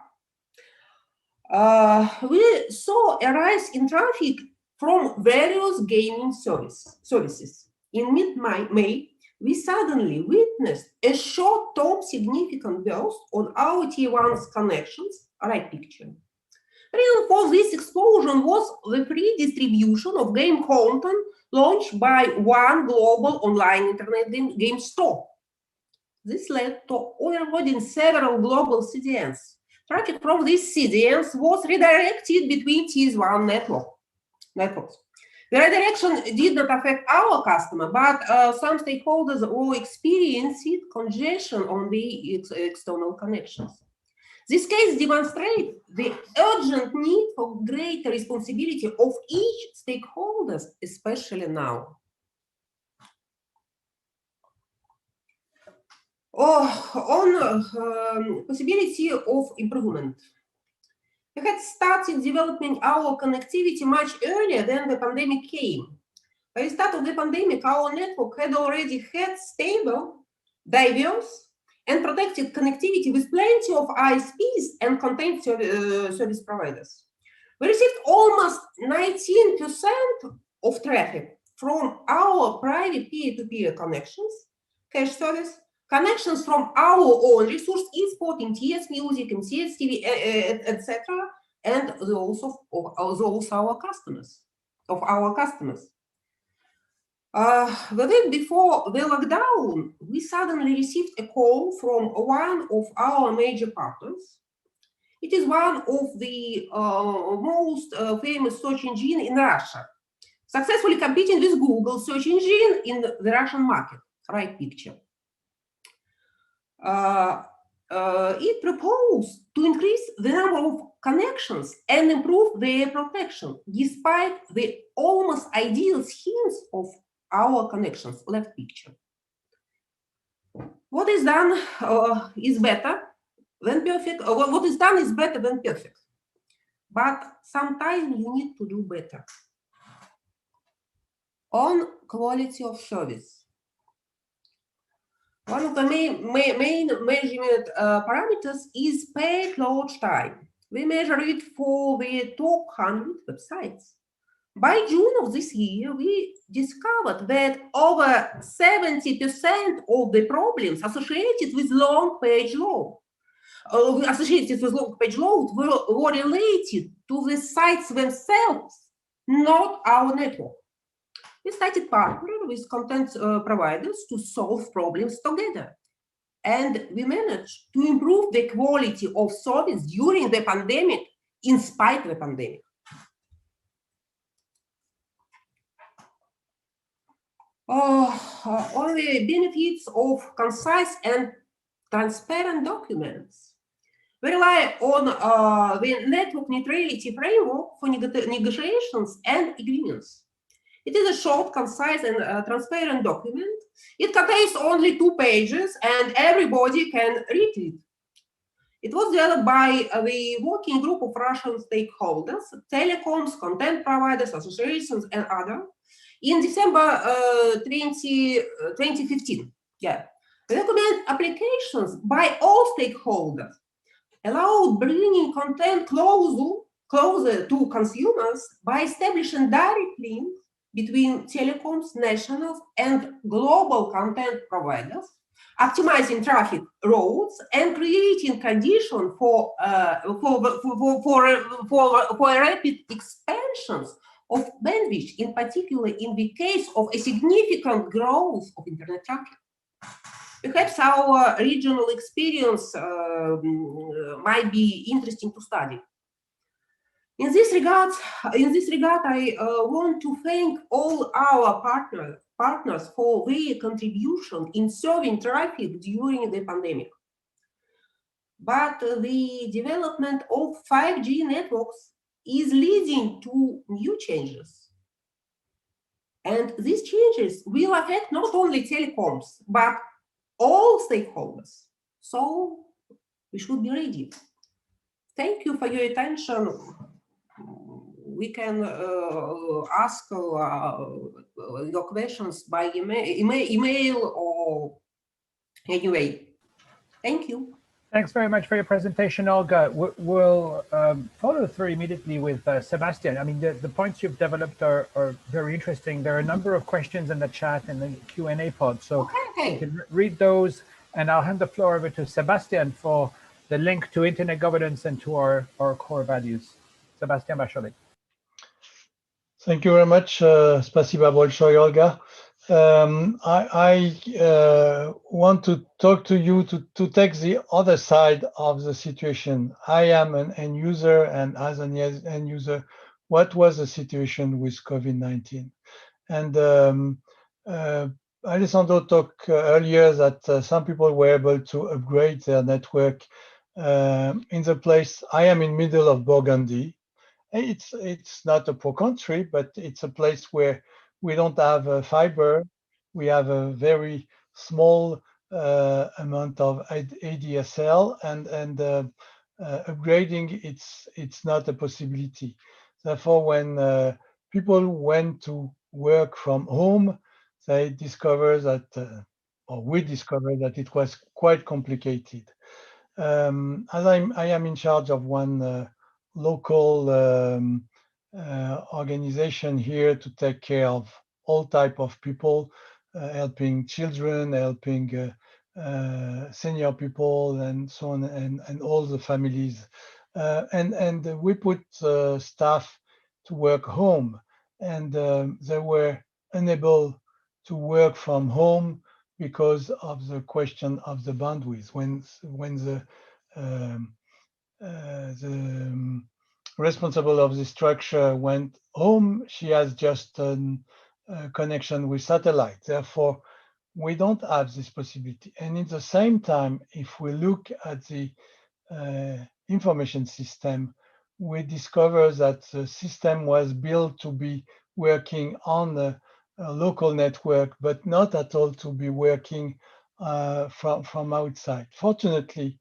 We saw a rise in traffic from various gaming services. In mid-May, we suddenly witnessed a short-term significant burst on our T1's connections, right picture. The reason for this explosion was the free distribution of game content launched by one global online internet game store. This led to overloading several global CDNs. Traffic from these CDNs was redirected between T1 networks. The redirection did not affect our customer, but some stakeholders were experiencing congestion on the external connections. This case demonstrates the urgent need for greater responsibility of each stakeholder, especially now. On possibility of improvement. We had started developing our connectivity much earlier than the pandemic came. By the start of the pandemic, our network had already had stable, diverse, and protected connectivity with plenty of ISPs and content service providers. We received almost 19% of traffic from our private peer-to-peer connections, cache service, connections from our own resource, export, MTS Music, MCS TV, etc., and those of our customers. The week before the lockdown, we suddenly received a call from one of our major partners. It is one of the most famous search engine in Russia, successfully competing with Google search engine in the Russian market. Right picture. It proposed to increase the number of connections and improve their protection, despite the almost ideal schemes of our connections. Left picture. What is done is better than perfect. What is done is better than perfect. But sometimes you need to do better. On quality of service. One of the main measurement parameters is page load time. We measure it for the top 100 websites. By June of this year, we discovered that over 70% of the problems associated with long page load were related to the sites themselves, not our network. We started partnering with content providers to solve problems together. And we managed to improve the quality of service during the pandemic, in spite of the pandemic. on the benefits of concise and transparent documents. We rely on the network neutrality framework for negotiations and agreements. It is a short, concise, and transparent document. It contains only 2 pages, and everybody can read it. It was developed by the working group of Russian stakeholders, telecoms, content providers, associations, and others, in December 2015. Yeah. The document applications by all stakeholders allowed bringing content closer to consumers by establishing direct links between telecoms, nationals, and global content providers, optimizing traffic routes, and creating conditions for rapid expansions of bandwidth, in particular in the case of a significant growth of internet traffic. Perhaps our regional experience might be interesting to study. In this regard, I want to thank all our partners for their contribution in serving traffic during the pandemic. But the development of 5G networks is leading to new changes. And these changes will affect not only telecoms, but all stakeholders. So we should be ready. Thank you for your attention. We can ask your questions by email or anyway. Thank you. Thanks very much for your presentation, Olga. We'll follow through immediately with Sébastien. I mean, the points you've developed are very interesting. There are a number of questions in the chat and the Q&A pod, so you can read those, and I'll hand the floor over to Sébastien for the link to internet governance and to our core values. Sébastien Bachollet. Thank you very much, Spasiba Bolshoi, Olga. I want to talk to you to take the other side of the situation. I am an end user, and as an end user, what was the situation with COVID-19? And Alejandro talked earlier that some people were able to upgrade their network in the place. I am in middle of Burgundy. It's not a poor country, but it's a place where we don't have fiber. We have a very small amount of ADSL, and upgrading it's not a possibility. Therefore, when people went to work from home, they discovered that, or we discovered that it was quite complicated. As I am in charge of one local organization here to take care of all type of people, helping children, helping senior people, and so on, and all the families. And we put staff to work home, and they were unable to work from home because of the question of the bandwidth. When the responsible of the structure went home, she has just a connection with satellite. Therefore, we don't have this possibility. And at the same time, if we look at the information system, we discover that the system was built to be working on a local network, but not at all to be working from outside. Fortunately,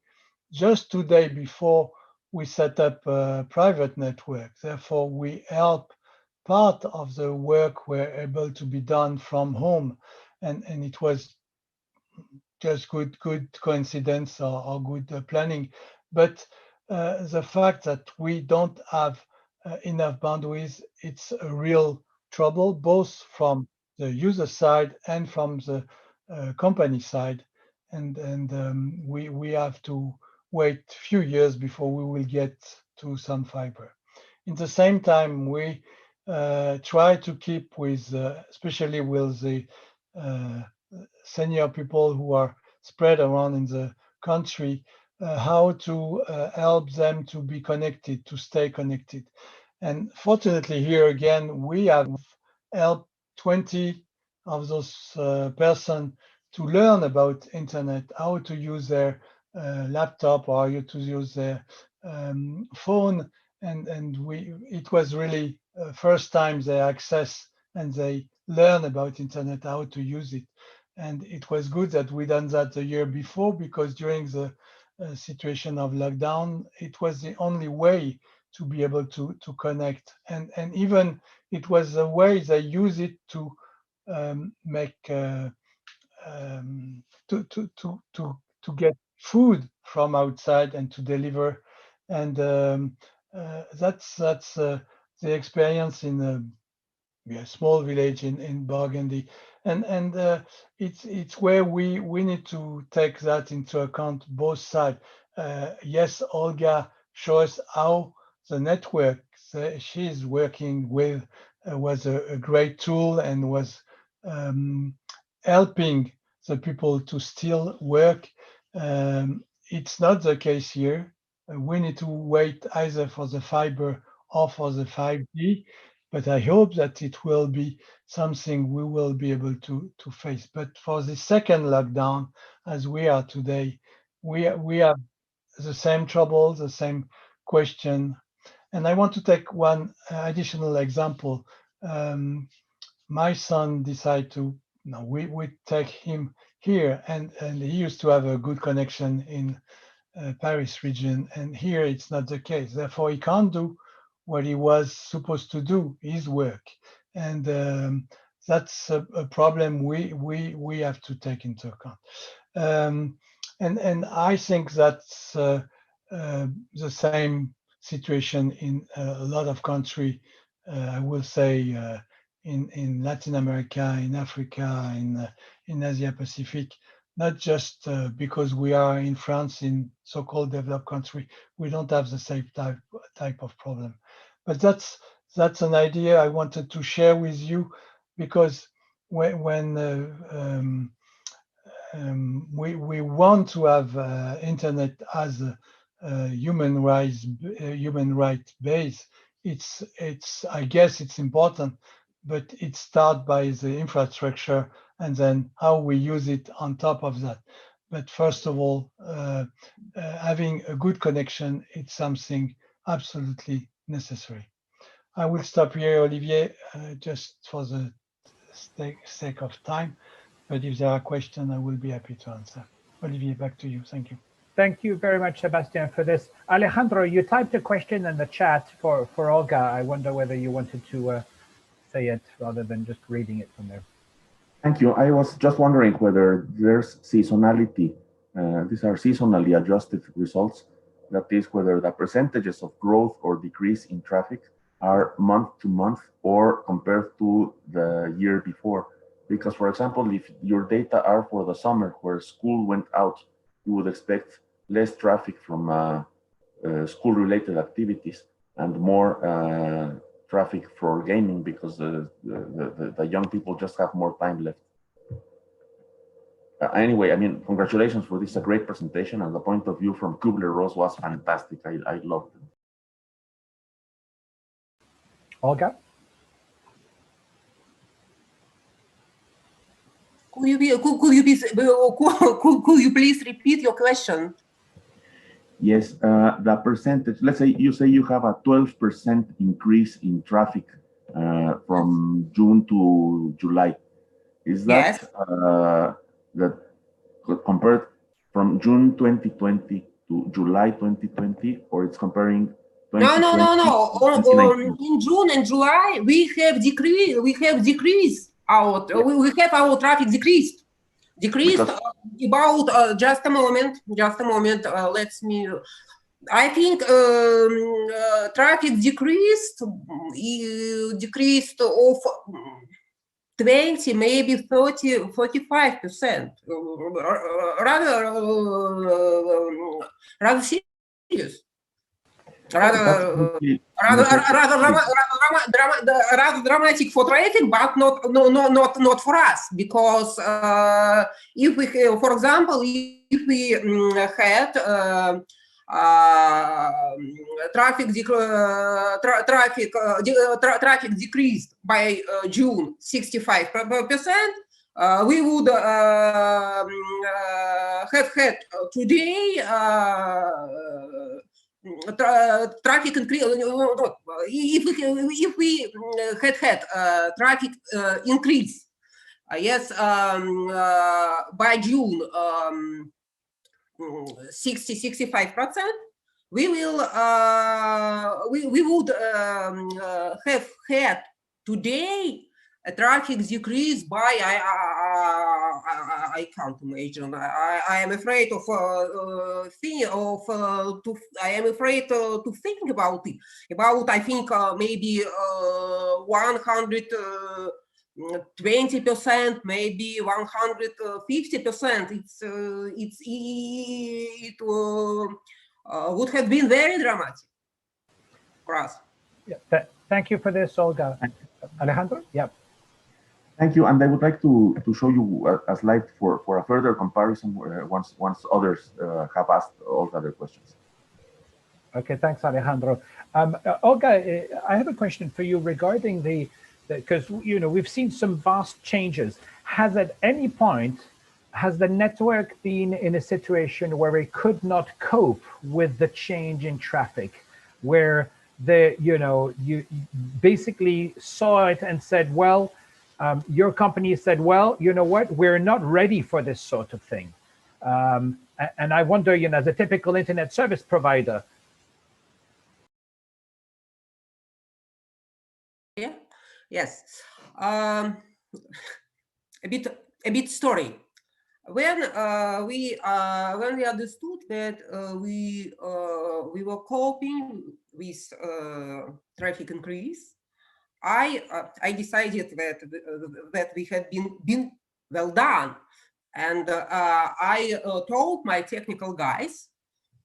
just 2 days before, we set up a private network. Therefore, we help part of the work were able to be done from home. And it was just good coincidence or good planning. But the fact that we don't have enough bandwidth, it's a real trouble, both from the user side and from the company side. And we have to wait a few years before we will get to some fiber. In the same time, we try to keep with, especially with the senior people who are spread around in the country, how to help them to be connected, to stay connected. And fortunately, here again, we have helped 20 of those person to learn about internet, how to use their laptop or how to use their phone, and it was really first time they access and they learn about internet, how to use it. And it was good that we done that the year before, because during the situation of lockdown, it was the only way to be able to connect, and even it was a way they use it to make to get food from outside and to deliver, and that's the experience in a small village in Burgundy, and it's where we need to take that into account, both sides. Yes, Olga shows how the network she's working with was a great tool and was helping the people to still work. It's not the case here. We need to wait either for the fiber or for the 5G, but I hope that it will be something we will be able to face. But for the second lockdown, as we are today, we have the same trouble, the same question. And I want to take one additional example. My son decided to, we take him here, and he used to have a good connection in Paris region, and here it's not the case. Therefore, he can't do what he was supposed to do, his work, and that's a problem we have to take into account. And I think that's the same situation in a lot of countries. I will say in Latin America, in Africa, in Asia Pacific. Not just because we are in France, in so-called developed country, we don't have the same type of problem. But that's an idea I wanted to share with you, because when we want to have internet as a human right base, I guess it's important, but it starts by the infrastructure and then how we use it on top of that. But first of all, having a good connection, it's something absolutely necessary. I will stop here, Olivier, just for the sake of time. But if there are questions, I will be happy to answer. Olivier, back to you. Thank you. Thank you very much, Sébastien, for this. Alejandro, you typed a question in the chat for Olga. I wonder whether you wanted to say it rather than just reading it from there. Thank you. I was just wondering whether there's seasonality. These are seasonally adjusted results. That is, whether the percentages of growth or decrease in traffic are month to month or compared to the year before. Because, for example, if your data are for the summer where school went out, you would expect less traffic from school-related activities and more traffic for gaming, because the young people just have more time left. Anyway, I mean, congratulations for this, a great presentation, and the point of view from Kubler-Ross was fantastic. I loved it. Olga? Could you please repeat your question? Yes, the percentage, let's say you have a 12% increase in traffic from June to July. Is that that compared from June 2020 to July 2020, or it's comparing? No. In June and July, we have decreased our traffic decreased about just a moment. Let me. I think traffic decreased of 20, maybe 30, 45%. Rather serious. Rather dramatic for traffic, but not for us, because if we, for example, if we had traffic decreased by June 65%. We would have had today traffic increase. If we had traffic increase, yes, by June 65%, we will we would have had today a traffic decrease by I can't imagine. I am afraid of I am afraid to think about it. About I think maybe 120%, maybe 150%. It would have been very dramatic for us. Yeah, thank you for this, Olga. Alejandro? Yeah. Thank you, and I would like to show you a slide for a further comparison once others have asked all other questions. Okay, thanks, Alejandro. Olga, I have a question for you regarding because we've seen some vast changes. Has at any point the network been in a situation where it could not cope with the change in traffic, where you basically saw it and said, well, your company said, well, you know what, we're not ready for this sort of thing. And I wonder, as a typical internet service provider. Yeah, yes. A bit story. When we understood that we were coping with traffic increase, I decided that we had been well done, and I told my technical guys,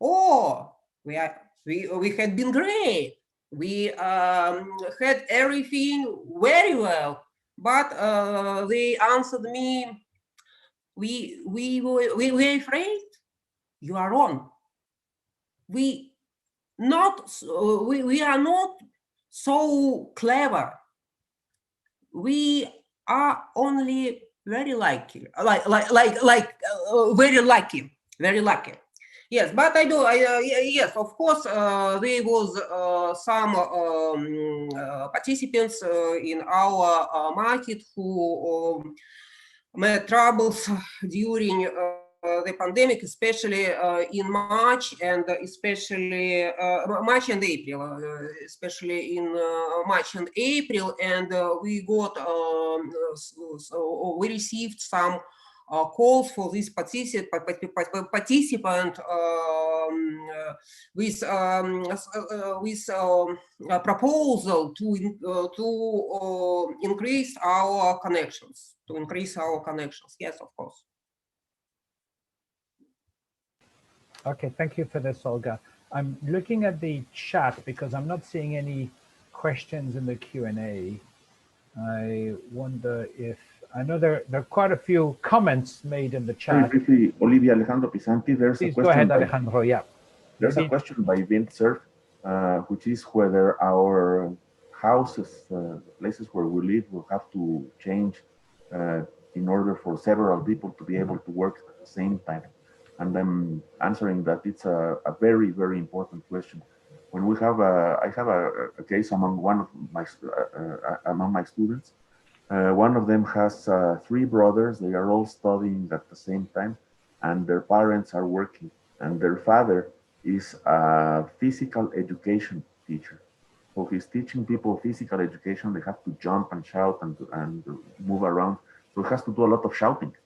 "Oh, we had been great. We had everything very well." But they answered me, "We were afraid. You are wrong. We are not so clever. We are only very lucky, very lucky." Yes, but yes, of course, there was some participants in our market who met troubles during the pandemic, especially in March and especially March and April, especially in March and April, and we received some calls for this participant with a proposal to increase our connections. Yes, of course. Okay, thank you for this, Olga. I'm looking at the chat because I'm not seeing any questions in the Q&A. I wonder if, I know there are quite a few comments made in the chat. Very briefly, Olivier, Alejandro, Pisanty, there's Please a question. Go ahead, Alejandro, yeah. There's a question by Vintsurf, which is whether our houses, places where we live, will have to change in order for several people to be able to work at the same time. And I'm answering that it's a very, very important question. When we have I have a case among among my students. One of them has 3 brothers. They are all studying at the same time, and their parents are working. And their father is a physical education teacher. So he's teaching people physical education. They have to jump and shout and move around. So he has to do a lot of shouting.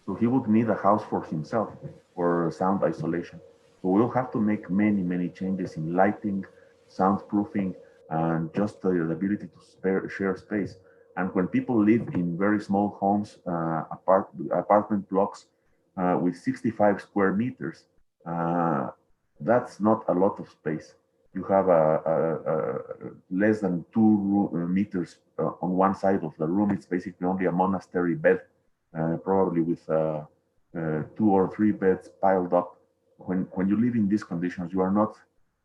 So he would need a house for himself for sound isolation. So we'll have to make many, many changes in lighting, soundproofing, and just the ability to share space. And when people live in very small homes, apartment blocks with 65 square meters, that's not a lot of space. You have less than 2 meters on one side of the room. It's basically only a monastery bed, probably with 2 or 3 beds piled up when you live in these conditions, you are not.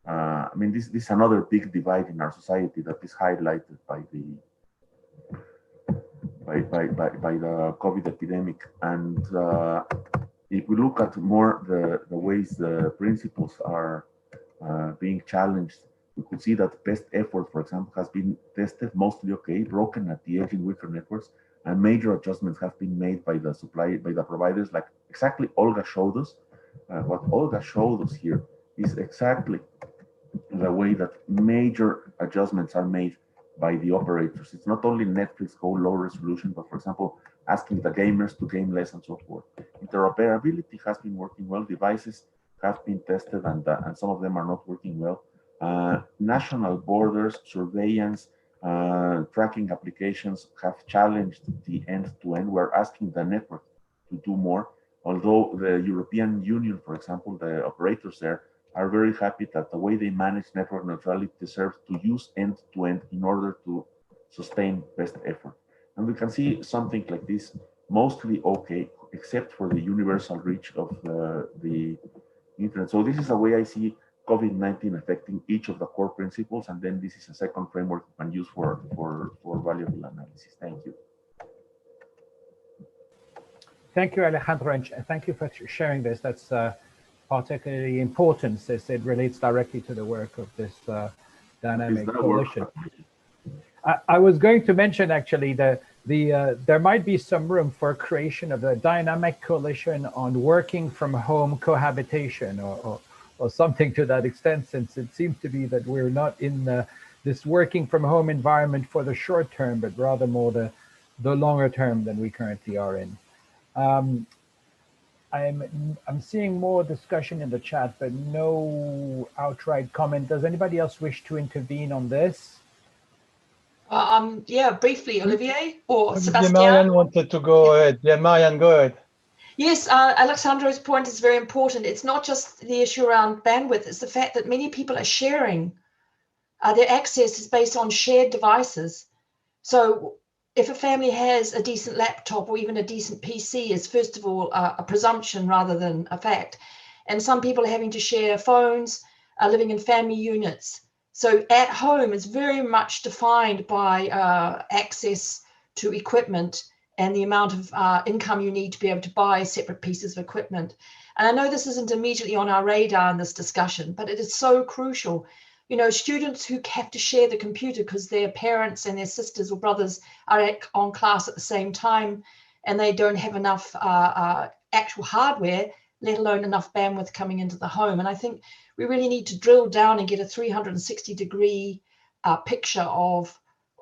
I mean, this is another big divide in our society that is highlighted by the COVID epidemic. And if we look at more the ways the principles are being challenged, we could see that best effort, for example, has been tested mostly okay, broken at the edge in weaker networks, and major adjustments have been made by the providers, like exactly Olga showed us. What Olga showed us here is exactly the way that major adjustments are made by the operators. It's not only Netflix go low resolution, but for example, asking the gamers to game less and so forth. Interoperability has been working well. Devices have been tested, and some of them are not working well. National borders, surveillance, tracking applications have challenged the end-to-end. We're asking the network to do more. Although the European Union, for example, the operators there are very happy that the way they manage network neutrality deserves to use end-to-end in order to sustain best effort. And we can see something like this mostly okay, except for the universal reach of the internet. So this is the way I see COVID-19 affecting each of the core principles, and then this is a second framework you can use for valuable analysis. Thank you. Thank you, Alejandro, and thank you for sharing this. That's particularly important since it relates directly to the work of this dynamic coalition. I was going to mention actually that there might be some room for creation of a dynamic coalition on working from home cohabitation or something to that extent, since it seems to be that we're not in this working from home environment for the short term, but rather more the longer term than we currently are in. I'm seeing more discussion in the chat, but no outright comment. Does anybody else wish to intervene on this? Yeah, briefly, Olivier or Sébastien. Marianne wanted to go ahead. Yeah, Marianne, go ahead. Yes, Alejandro's point is very important. It's not just the issue around bandwidth, it's the fact that many people are sharing. Their access is based on shared devices. So if a family has a decent laptop or even a decent PC, is first of all a presumption rather than a fact. And some people are having to share phones, living in family units. So at home is very much defined by access to equipment and the amount of income you need to be able to buy separate pieces of equipment. And I know this isn't immediately on our radar in this discussion, but it is so crucial. You know, students who have to share the computer because their parents and their sisters or brothers are on class at the same time, and they don't have enough actual hardware, let alone enough bandwidth coming into the home. And I think we really need to drill down and get a 360-degree picture of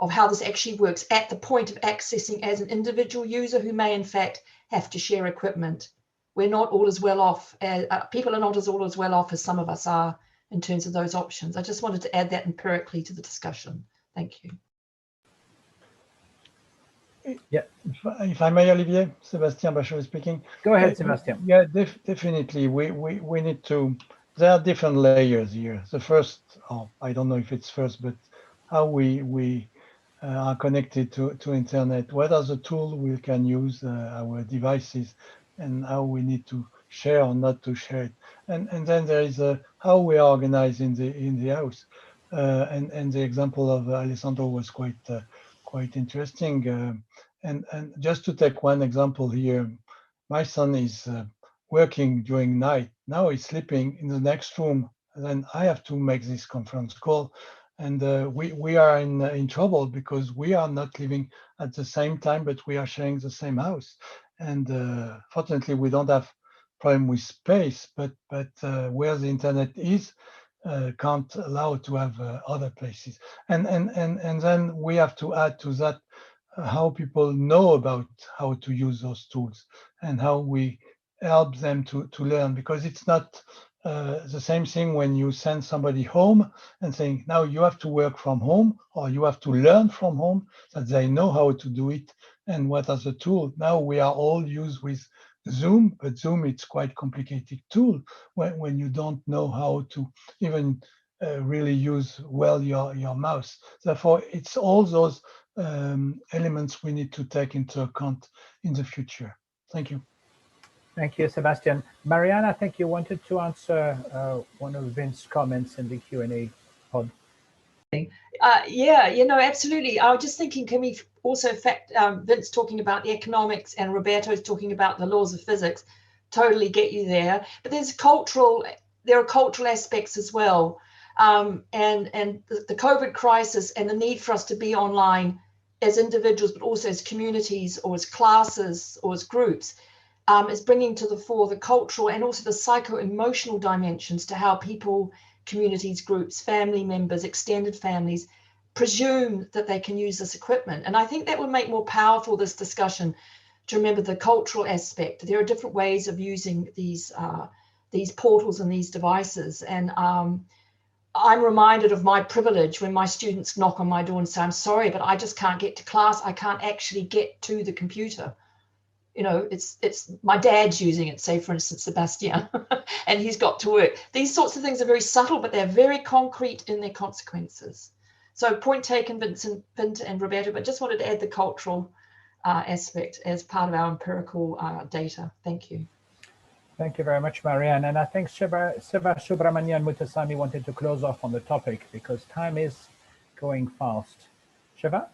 how this actually works at the point of accessing as an individual user who may in fact have to share equipment. We're not all as well off, people are not all as well off as some of us are in terms of those options. I just wanted to add that empirically to the discussion. Thank you. Yeah. If I may, Olivier, Sébastien Bachollet speaking. Go ahead, Sébastien. Yeah, definitely. We need to, there are different layers here. The first, I don't know if it's first, but how we are connected to internet. What are the tools we can use our devices, and how we need to share or not to share it. And then there is how we are organized in the house. And the example of Alejandro was quite interesting. And just to take one example here, my son is working during night. Now he's sleeping in the next room. And then I have to make this conference call. And we are in trouble because we are not living at the same time, but we are sharing the same house. And fortunately, we don't have problem with space, but where the internet is, can't allow to have other places. And then we have to add to that how people know about how to use those tools and how we help them to learn, because it's not the same thing when you send somebody home and saying, now you have to work from home or you have to learn from home, that they know how to do it and what are the tools. Now we are all used with Zoom, but Zoom, it's quite complicated tool when you don't know how to even really use well your mouse. Therefore, it's all those elements we need to take into account in the future. Thank you. Thank you, Sebastian. Marianne, I think you wanted to answer one of Vince's comments in the Q&A pod. Yeah, absolutely. I was just thinking, can we also Vince talking about the economics and Roberto's talking about the laws of physics, totally get you there. But there are cultural aspects as well. And the COVID crisis and the need for us to be online as individuals, but also as communities or as classes or as groups, is bringing to the fore the cultural and also the psycho-emotional dimensions to how people, communities, groups, family members, extended families presume that they can use this equipment. And I think that would make more powerful this discussion, to remember the cultural aspect. There are different ways of using these portals and these devices. And I'm reminded of my privilege when my students knock on my door and say, I'm sorry, but I just can't get to class. I can't actually get to the computer. It's my dad's using it, say, for instance, Sébastien, and he's got to work. These sorts of things are very subtle, but they're very concrete in their consequences. So point taken, Vincent and Roberto, but just wanted to add the cultural aspect as part of our empirical data. Thank you. Thank you very much, Marianne. And I think Shiva Subramanian Mutasamy wanted to close off on the topic because time is going fast. Shiva?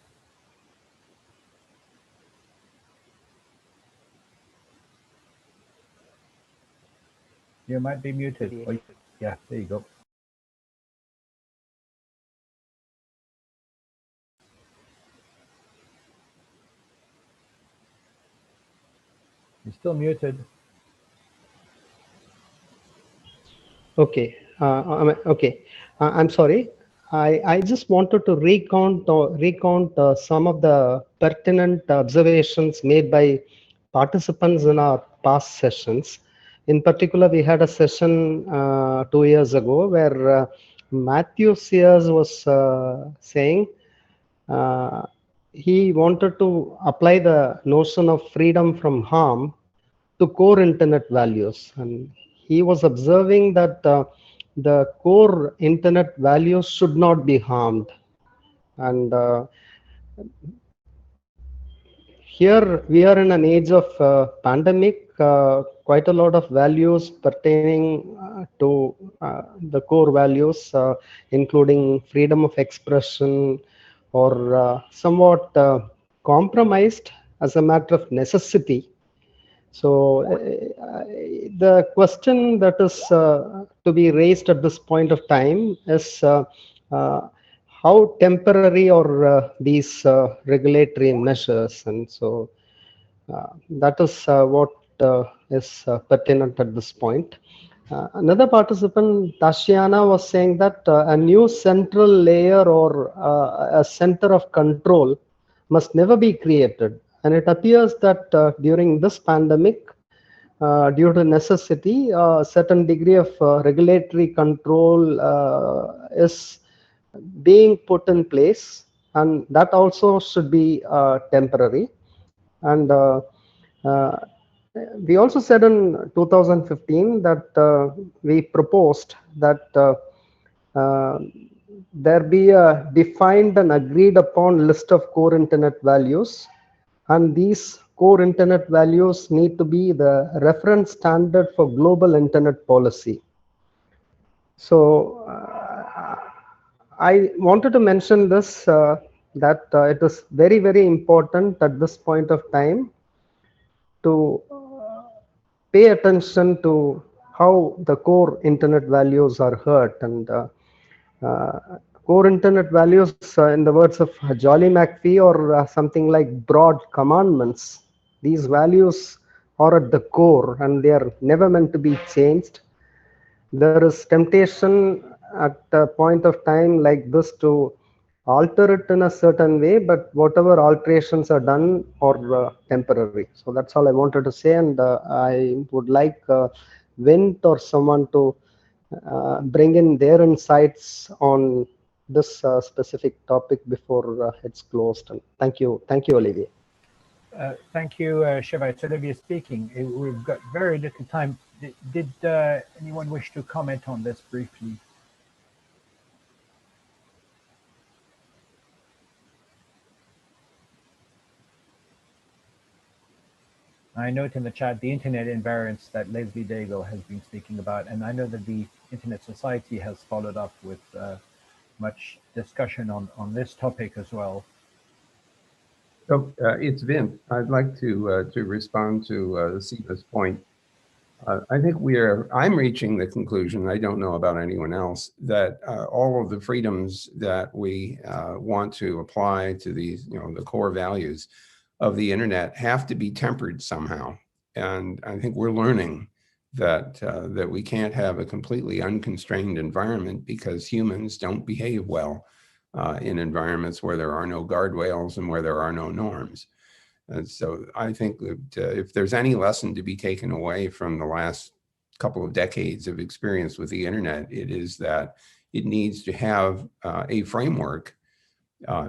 You might be muted. Oh, yeah, there you go. You're still muted. Okay. Okay. I'm sorry. I just wanted to recount some of the pertinent observations made by participants in our past sessions. In particular, we had a session 2 years ago where Matthew Sears was saying he wanted to apply the notion of freedom from harm to core internet values. And he was observing that the core internet values should not be harmed. And here we are in an age of pandemic, quite a lot of values pertaining to the core values, including freedom of expression, or somewhat compromised as a matter of necessity. So the question that is to be raised at this point of time is how temporary are these regulatory measures, and so that is what is pertinent at this point. Another participant, Tashiana, was saying that a new central layer or a center of control must never be created. And it appears that during this pandemic, due to necessity, a certain degree of regulatory control is being put in place, and that also should be temporary. And we also said in 2015 that we proposed that there be a defined and agreed upon list of core internet values, and these core internet values need to be the reference standard for global internet policy. So I wanted to mention this, that it is very, very important at this point of time to pay attention to how the core internet values are hurt. And core internet values, in the words of Jolly McPhee, or something like broad commandments. These values are at the core and they are never meant to be changed. There is temptation at a point of time like this to alter it in a certain way, but whatever alterations are done are temporary. So that's all I wanted to say, and I would like Vint or someone to bring in their insights on this specific topic before it's closed. And thank you, Olivier. Thank you, Shiva. It's Olivier speaking. We've got very little time. Did anyone wish to comment on this briefly? I note in the chat the internet invariants that Leslie Daigle has been speaking about, and I know that the Internet Society has followed up with much discussion on this topic as well. So it's Vint. I'd like to respond to Siva's point. I think I'm reaching the conclusion, I don't know about anyone else, that all of the freedoms that we want to apply to these, the core values of the internet have to be tempered somehow. And I think we're learning that that we can't have a completely unconstrained environment because humans don't behave well in environments where there are no guardrails and where there are no norms. And so I think that if there's any lesson to be taken away from the last couple of decades of experience with the internet, it is that it needs to have a framework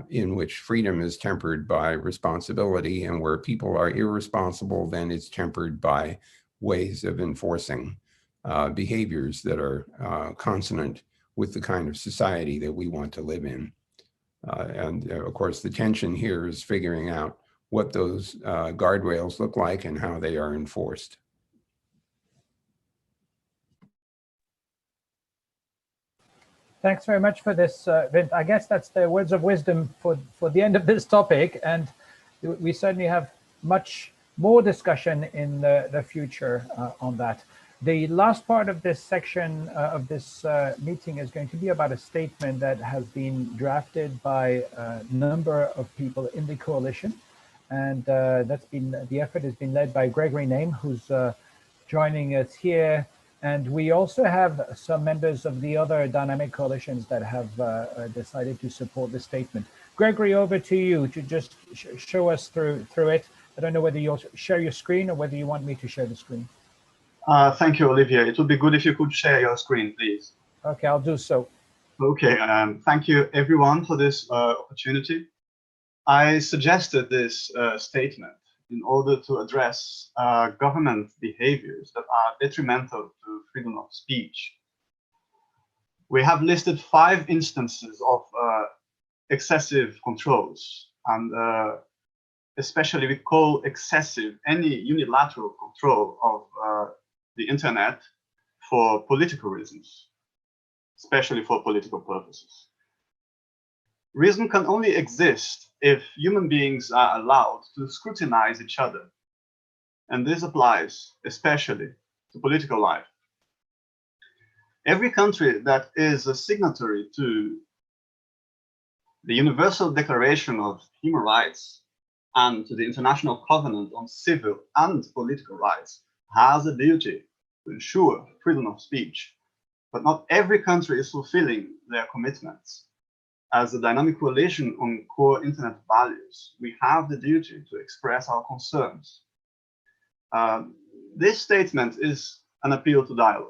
in which freedom is tempered by responsibility, and where people are irresponsible, then it's tempered by ways of enforcing behaviors that are consonant with the kind of society that we want to live in. And of course, the tension here is figuring out what those guardrails look like and how they are enforced. Thanks very much for this, Vint. I guess that's the words of wisdom for the end of this topic, and we certainly have much more discussion in the future on that. The last part of this section of this meeting is going to be about a statement that has been drafted by a number of people in the coalition. And the effort has been led by Gregory Name, who's joining us here. And we also have some members of the other dynamic coalitions that have decided to support the statement. Gregory, over to you to just show us through it. I don't know whether you'll share your screen or whether you want me to share the screen. Thank you, Olivier. It would be good if you could share your screen, please. Okay, I'll do so. Okay, thank you everyone for this opportunity. I suggested this statement in order to address government behaviors that are detrimental to freedom of speech. We have listed 5 instances of excessive controls, and especially we call excessive any unilateral control of the internet for political reasons, especially for political purposes. Reason can only exist if human beings are allowed to scrutinize each other. And this applies especially to political life. Every country that is a signatory to the Universal Declaration of Human Rights and to the International Covenant on Civil and Political Rights has a duty to ensure freedom of speech. But not every country is fulfilling their commitments. As a dynamic coalition on core internet values, we have the duty to express our concerns. This statement is an appeal to dialogue.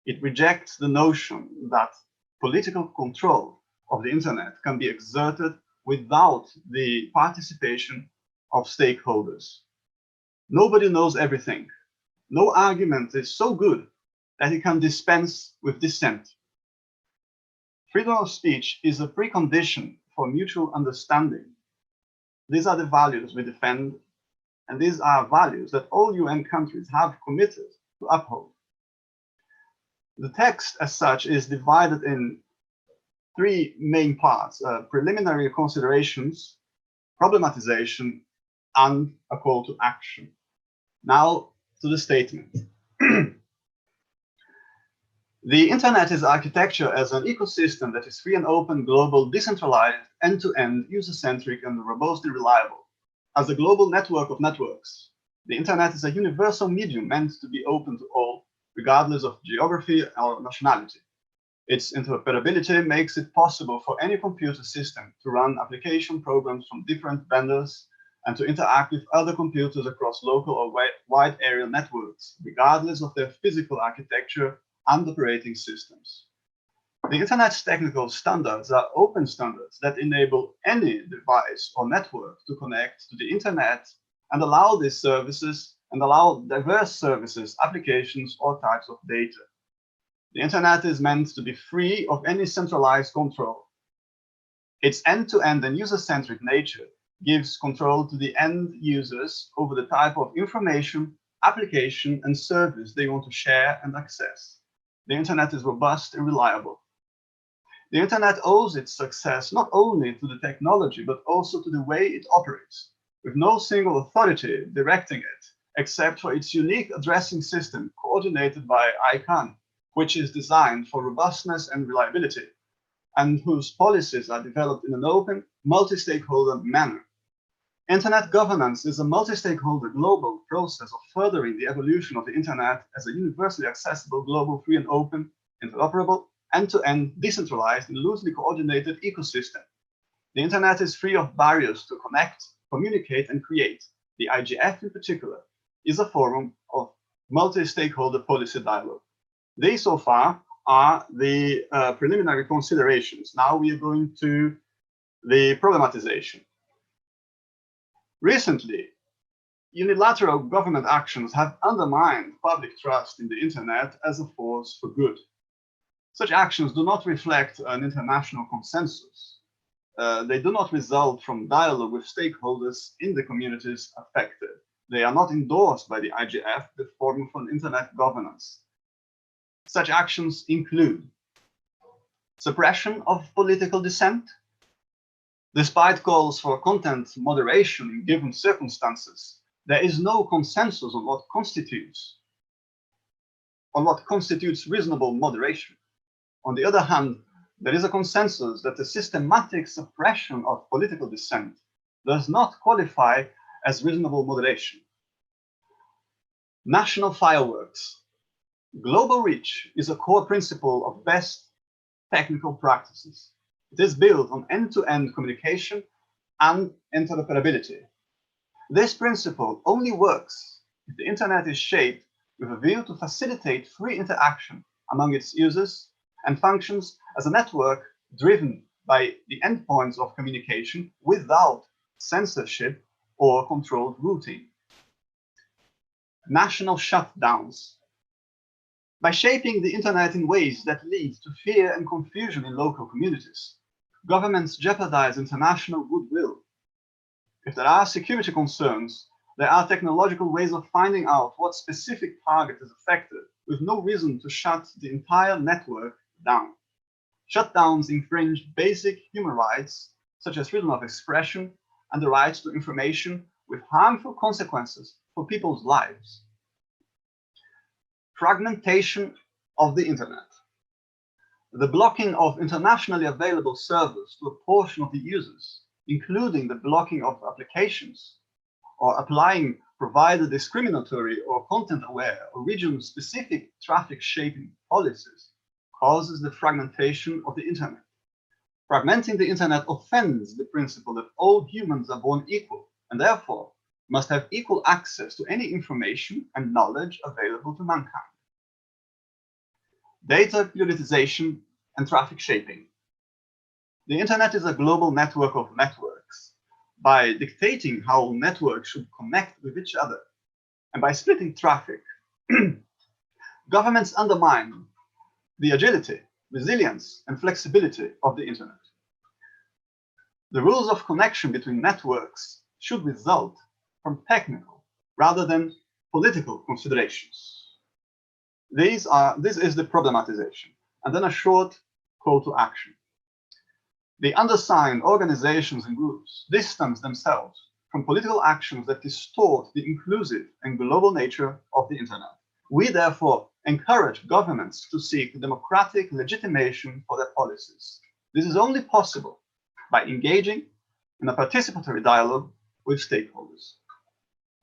It rejects the notion that political control of the internet can be exerted without the participation of stakeholders. Nobody knows everything. No argument is so good that it can dispense with dissent. Freedom of speech is a precondition for mutual understanding. These are the values we defend, and these are values that all UN countries have committed to uphold. The text as such is divided in 3 main parts: preliminary considerations, problematization, and a call to action. Now to the statement. The internet is architecture as an ecosystem that is free and open, global, decentralized, end-to-end, user-centric, and robustly reliable. As a global network of networks, the internet is a universal medium meant to be open to all, regardless of geography or nationality. Its interoperability makes it possible for any computer system to run application programs from different vendors and to interact with other computers across local or wide area networks, regardless of their physical architecture and operating systems. The Internet's technical standards are open standards that enable any device or network to connect to the Internet and allow these services and allow diverse services, applications, or types of data. The Internet is meant to be free of any centralized control. Its end-to-end and user-centric nature gives control to the end users over the type of information, application, and service they want to share and access. The internet is robust and reliable. The internet owes its success not only to the technology, but also to the way it operates, with no single authority directing it, except for its unique addressing system coordinated by ICANN, which is designed for robustness and reliability, and whose policies are developed in an open, multi-stakeholder manner. Internet governance is a multi-stakeholder global process of furthering the evolution of the internet as a universally accessible, global, free and open, interoperable, end-to-end, decentralized, and loosely coordinated ecosystem. The internet is free of barriers to connect, communicate, and create. The IGF, in particular, is a forum of multi-stakeholder policy dialogue. These, so far, are the preliminary considerations. Now we are going to the problematization. Recently, unilateral government actions have undermined public trust in the internet as a force for good. Such actions do not reflect an international consensus. They do not result from dialogue with stakeholders in the communities affected. They are not endorsed by the IGF, the Forum for Internet Governance. Such actions include suppression of political dissent. Despite calls for content moderation in given circumstances, there is no consensus on what constitutes reasonable moderation. On the other hand, there is a consensus that the systematic suppression of political dissent does not qualify as reasonable moderation. National fireworks. Global reach is a core principle of best technical practices. It is built on end-to-end communication and interoperability. This principle only works if the internet is shaped with a view to facilitate free interaction among its users and functions as a network driven by the endpoints of communication without censorship or controlled routing. National shutdowns. By shaping the internet in ways that lead to fear and confusion in local communities, governments jeopardize international goodwill. If there are security concerns, there are technological ways of finding out what specific target is affected, with no reason to shut the entire network down. Shutdowns infringe basic human rights, such as freedom of expression and the right to information, with harmful consequences for people's lives. Fragmentation of the internet. The blocking of internationally available servers to a portion of the users, including the blocking of applications, or applying provider discriminatory or content-aware or region-specific traffic shaping policies, causes the fragmentation of the internet. Fragmenting the internet offends the principle that all humans are born equal and therefore must have equal access to any information and knowledge available to mankind. Data periodization and traffic shaping. The internet is a global network of networks. By dictating how networks should connect with each other and by splitting traffic, governments undermine the agility, resilience, and flexibility of the internet. The rules of connection between networks should result from technical rather than political considerations. This is the problematization, and then a short call to action. The undersigned organizations and groups distance themselves from political actions that distort the inclusive and global nature of the internet. We therefore encourage governments to seek democratic legitimation for their policies. This is only possible by engaging in a participatory dialogue with stakeholders.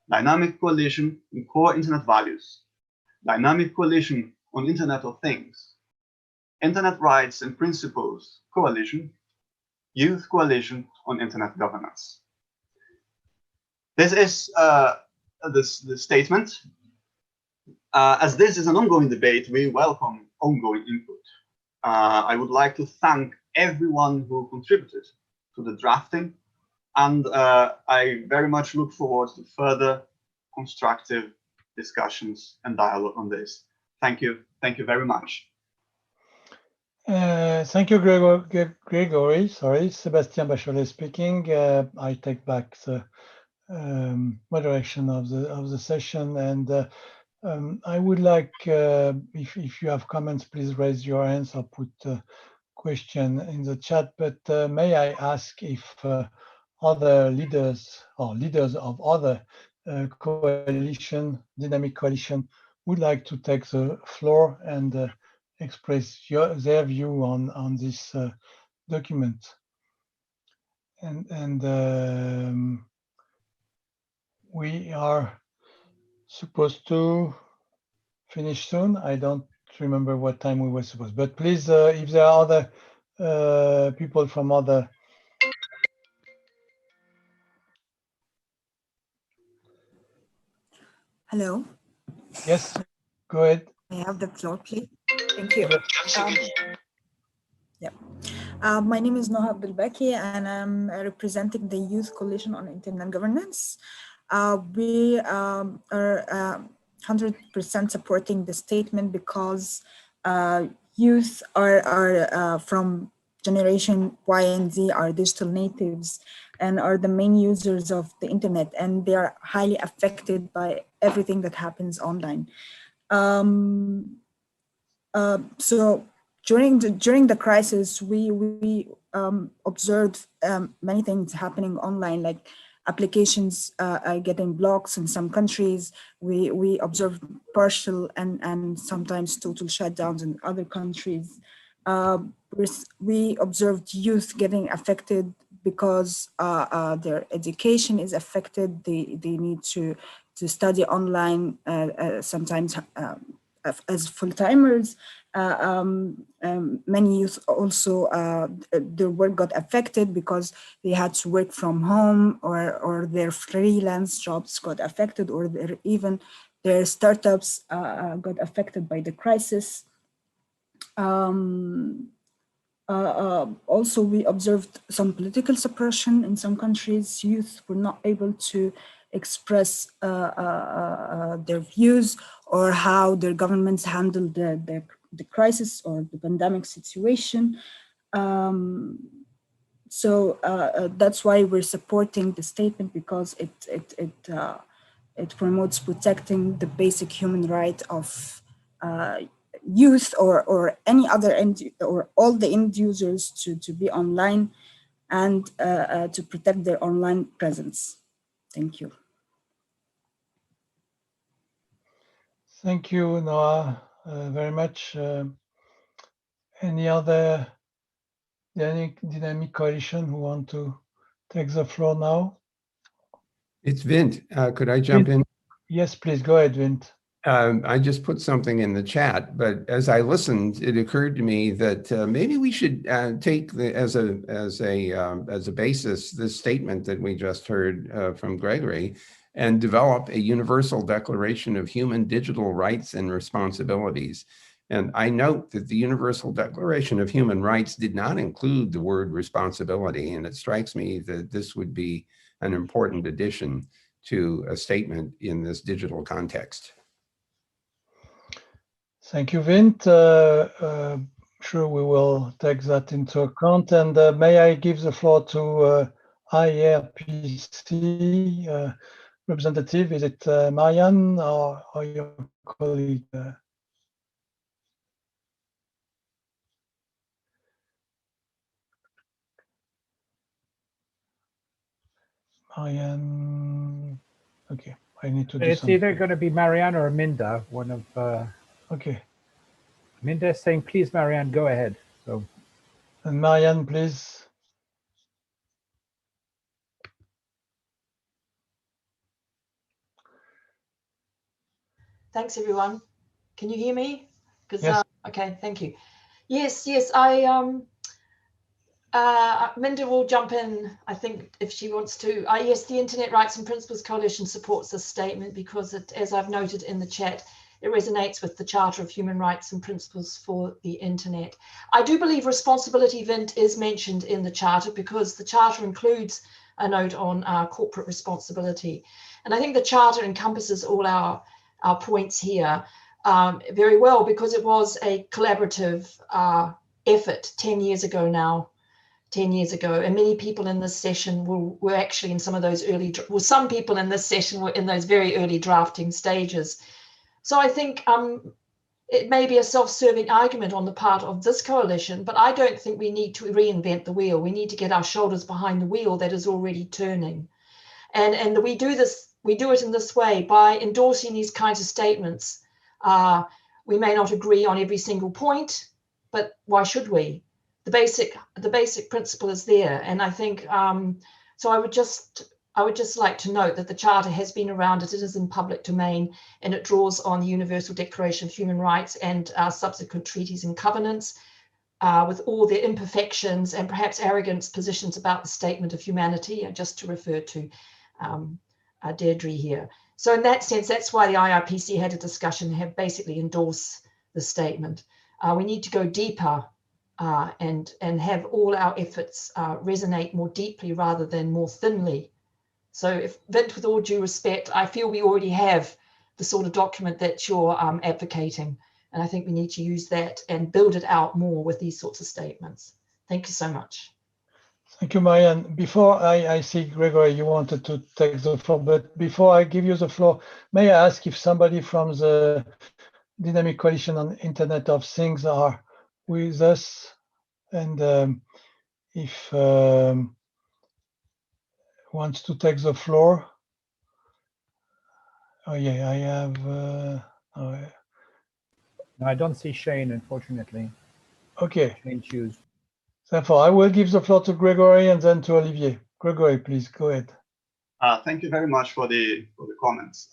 Dynamic coalition in core internet values. Dynamic coalition on Internet of Things. Internet rights and principles coalition. Youth coalition on internet governance. This is the statement. As this is an ongoing debate, we welcome ongoing input. I would like to thank everyone who contributed to the drafting, and I very much look forward to further constructive discussions and dialogue on this. Thank you very much. Thank you, Gregory. Sorry, Sébastien Bachollet speaking. I take back the moderation of the session, and I would like, if you have comments, please raise your hands or put a question in the chat. But may I ask if other leaders or leaders of other coalition, dynamic coalition, would like to take the floor and express their view on this document. And we are supposed to finish soon. I don't remember what time we were supposed, but please, if there are other people from other. Hello. Yes, go ahead. I have the floor, please. Thank you. My name is Noha Abdelbaki, and I'm representing the Youth Coalition on Internet Governance. We are 100% supporting the statement because youth are from generation Y and Z, are digital natives and are the main users of the internet, and they are highly affected by everything that happens online. So during the crisis, we observed many things happening online, like applications are getting blocked in some countries. We observed partial and sometimes total shutdowns in other countries. We observed youth getting affected because their education is affected. They need to study online, sometimes as full-timers. Many youth also, their work got affected because they had to work from home, or their freelance jobs got affected, or even their startups got affected by the crisis. Also, we observed some political suppression in some countries. Youth were not able to express their views or how their governments handled the crisis or the pandemic situation. So that's why we're supporting the statement, because it promotes protecting the basic human right of youth or any other or all the end users to be online and to protect their online presence. Thank you. Thank you, Noah, very much. Any other dynamic coalition who want to take the floor now? It's Vint. Could I jump in? Yes, please go ahead, Vint. I just put something in the chat, but as I listened, it occurred to me that maybe we should take as a basis this statement that we just heard from Gregory, and develop a universal declaration of human digital rights and responsibilities. And I note that the Universal Declaration of Human Rights did not include the word responsibility, and it strikes me that this would be an important addition to a statement in this digital context. Thank you, Vint. Sure, we will take that into account. And may I give the floor to IRPC representative? Is it Marianne or your colleague? Marianne. Okay, I need to do It's something. either going to be Marianne or Minda, one of okay. Minda is saying, please, Marianne, go ahead. So, and Marianne, please. Thanks, everyone. Can you hear me? Yes. Okay, thank you. Yes, Minda will jump in, I think, if she wants to. Yes, the Internet Rights and Principles Coalition supports this statement because, as I've noted in the chat, it resonates with the Charter of Human Rights and Principles for the Internet. I do believe responsibility, Vint, is mentioned in the Charter because the Charter includes a note on corporate responsibility. And I think the Charter encompasses all our points here very well, because it was a collaborative effort 10 years ago now, 10 years ago, and many people in this session were actually in some of those early, well, some people in this session were in those very early drafting stages. So I think it may be a self-serving argument on the part of this coalition, but I don't think we need to reinvent the wheel. We need to get our shoulders behind the wheel that is already turning. And we do it in this way by endorsing these kinds of statements. We may not agree on every single point, but why should we? The basic principle is there. And I think, so I would just like to note that the Charter has been around, it is in public domain, and it draws on the Universal Declaration of Human Rights and subsequent treaties and covenants, with all their imperfections and perhaps arrogant positions about the Statement of Humanity, just to refer to Deirdre here. So in that sense, that's why the IRPC had a discussion and have basically endorsed the statement. We need to go deeper and have all our efforts resonate more deeply rather than more thinly. So if, Vint, with all due respect, I feel we already have the sort of document that you're advocating. And I think we need to use that and build it out more with these sorts of statements. Thank you so much. Thank you, Marianne. Before I see, Gregory, you wanted to take the floor, but before I give you the floor, may I ask if somebody from the Dynamic Coalition on Internet of Things are with us, and if wants to take the floor? Oh yeah, I have. No, I don't see Shane, unfortunately. Okay. Shane choose. Therefore, I will give the floor to Gregory and then to Olivier. Gregory, please go ahead. Thank you very much for the comments.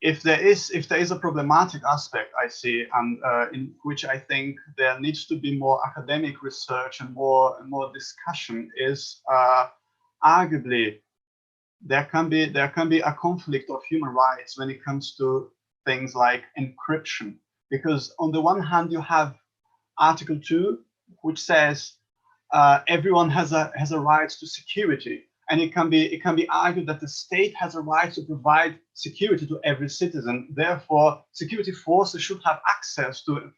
If there is a problematic aspect I see, and in which I think there needs to be more academic research and more discussion, is arguably there can be a conflict of human rights when it comes to things like encryption, because on the one hand you have Article 2, which says everyone has a right to security, and it can be argued that the state has a right to provide security to every citizen. Therefore, security forces should have access to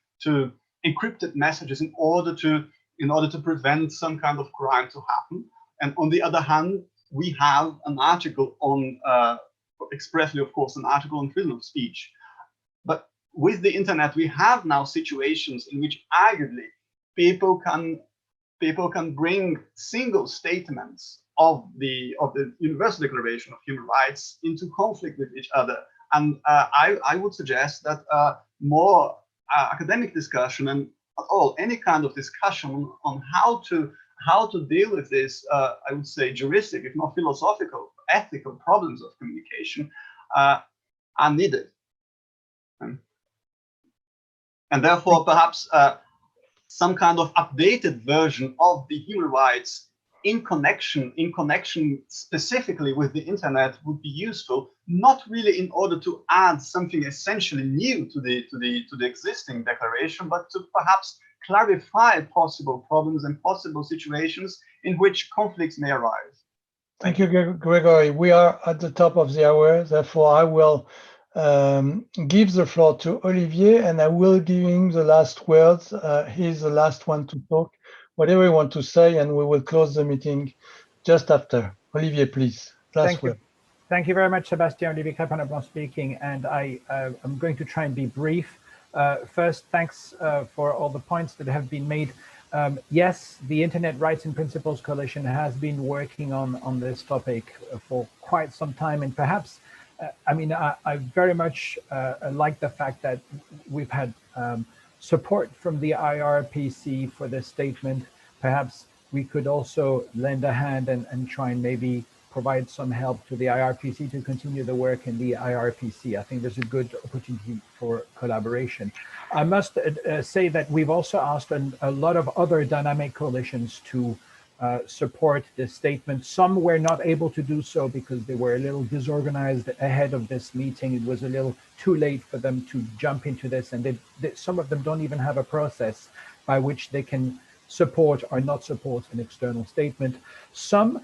encrypted messages in order to prevent some kind of crime to happen. And on the other hand, we have an article on expressly, of course, an article on freedom of speech. But with the internet, we have now situations in which arguably people can bring single statements of the Universal Declaration of Human Rights into conflict with each other. And I would suggest that more academic discussion, and at all any kind of discussion on how to deal with this, I would say juristic, if not philosophical, ethical problems of communication are needed. And therefore, perhaps some kind of updated version of the human rights in connection specifically with the internet would be useful, not really in order to add something essentially new to the existing declaration, but to perhaps clarify possible problems and possible situations in which conflicts may arise. Thank you, Gregory. We are at the top of the hour, therefore I will give the floor to Olivier, and I will give him the last words. He's the last one to talk, whatever you want to say, and we will close the meeting just after. Olivier, please, last word. Thank you very much, Sébastien. Olivier Crépin-Leblond speaking, and I'm going to try and be brief. First, thanks for all the points that have been made. Yes, the Internet Rights and Principles Coalition has been working on this topic for quite some time, and perhaps I mean, I very much like the fact that we've had support from the IRPC for this statement. Perhaps we could also lend a hand and try and maybe provide some help to the IRPC to continue the work in the IRPC. I think there's a good opportunity for collaboration. I must say that we've also asked a lot of other dynamic coalitions to support this statement. Some were not able to do so because they were a little disorganized ahead of this meeting. It was a little too late for them to jump into this, and some of them don't even have a process by which they can support or not support an external statement. Some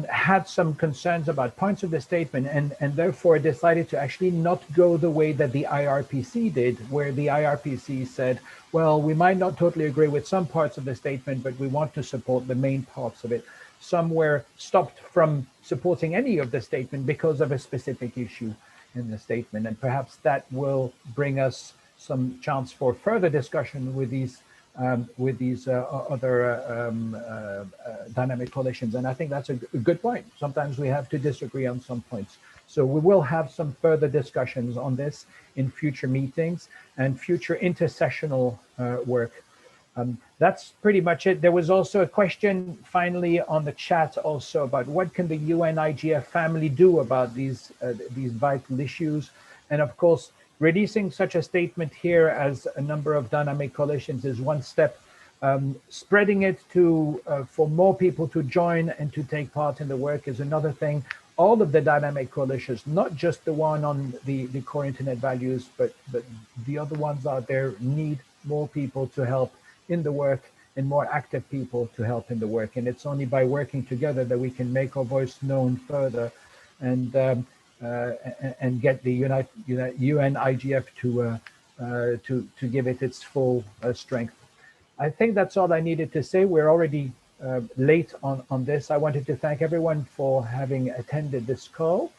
had some concerns about points of the statement and therefore decided to actually not go the way that the IRPC did, where the IRPC said, well, we might not totally agree with some parts of the statement, but we want to support the main parts of it. Some were stopped from supporting any of the statement because of a specific issue in the statement. And perhaps that will bring us some chance for further discussion with these other dynamic coalitions. And I think that's a good point. Sometimes we have to disagree on some points. So we will have some further discussions on this in future meetings and future intersessional work. That's pretty much it. There was also a question finally on the chat also about what can the UN-IGF family do about these vital issues. And of course, releasing such a statement here as a number of dynamic coalitions is one step. Spreading it to for more people to join and to take part in the work is another thing. All of the dynamic coalitions, not just the one on the core internet values, but the other ones out there need more people to help in the work and more active people to help in the work. And it's only by working together that we can make our voice known further and get the UN-IGF to give it its full strength. I think that's all I needed to say. We're already late on this. I wanted to thank everyone for having attended this call,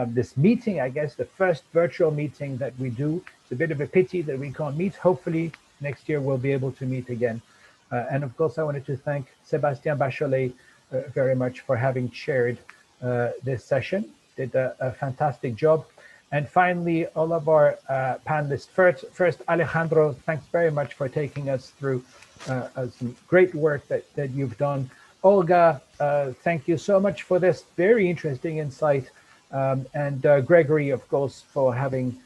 this meeting, I guess, the first virtual meeting that we do. It's a bit of a pity that we can't meet. Hopefully next year we'll be able to meet again. And of course, I wanted to thank Sébastien Bachollet very much for having chaired this session. Did a fantastic job. And finally, all of our panelists. First, Alejandro, thanks very much for taking us through some great work that you've done. Olga, thank you so much for this very interesting insight. And Gregory, of course, for having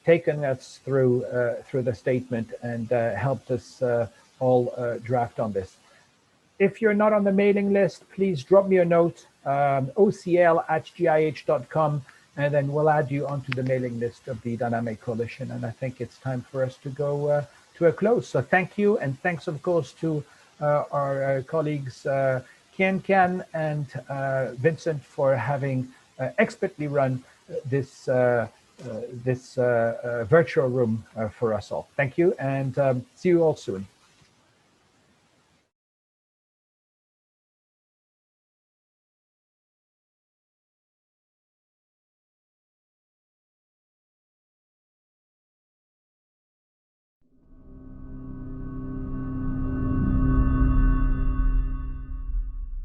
taken us through the statement and helped us all draft on this. If you're not on the mailing list, please drop me a note, ocl@gih.com, and then we'll add you onto the mailing list of the Dynamic Coalition. And I think it's time for us to go to a close. So thank you, and thanks, of course, to our colleagues Kian and Vincent for having expertly run this virtual room for us all. Thank you, and see you all soon.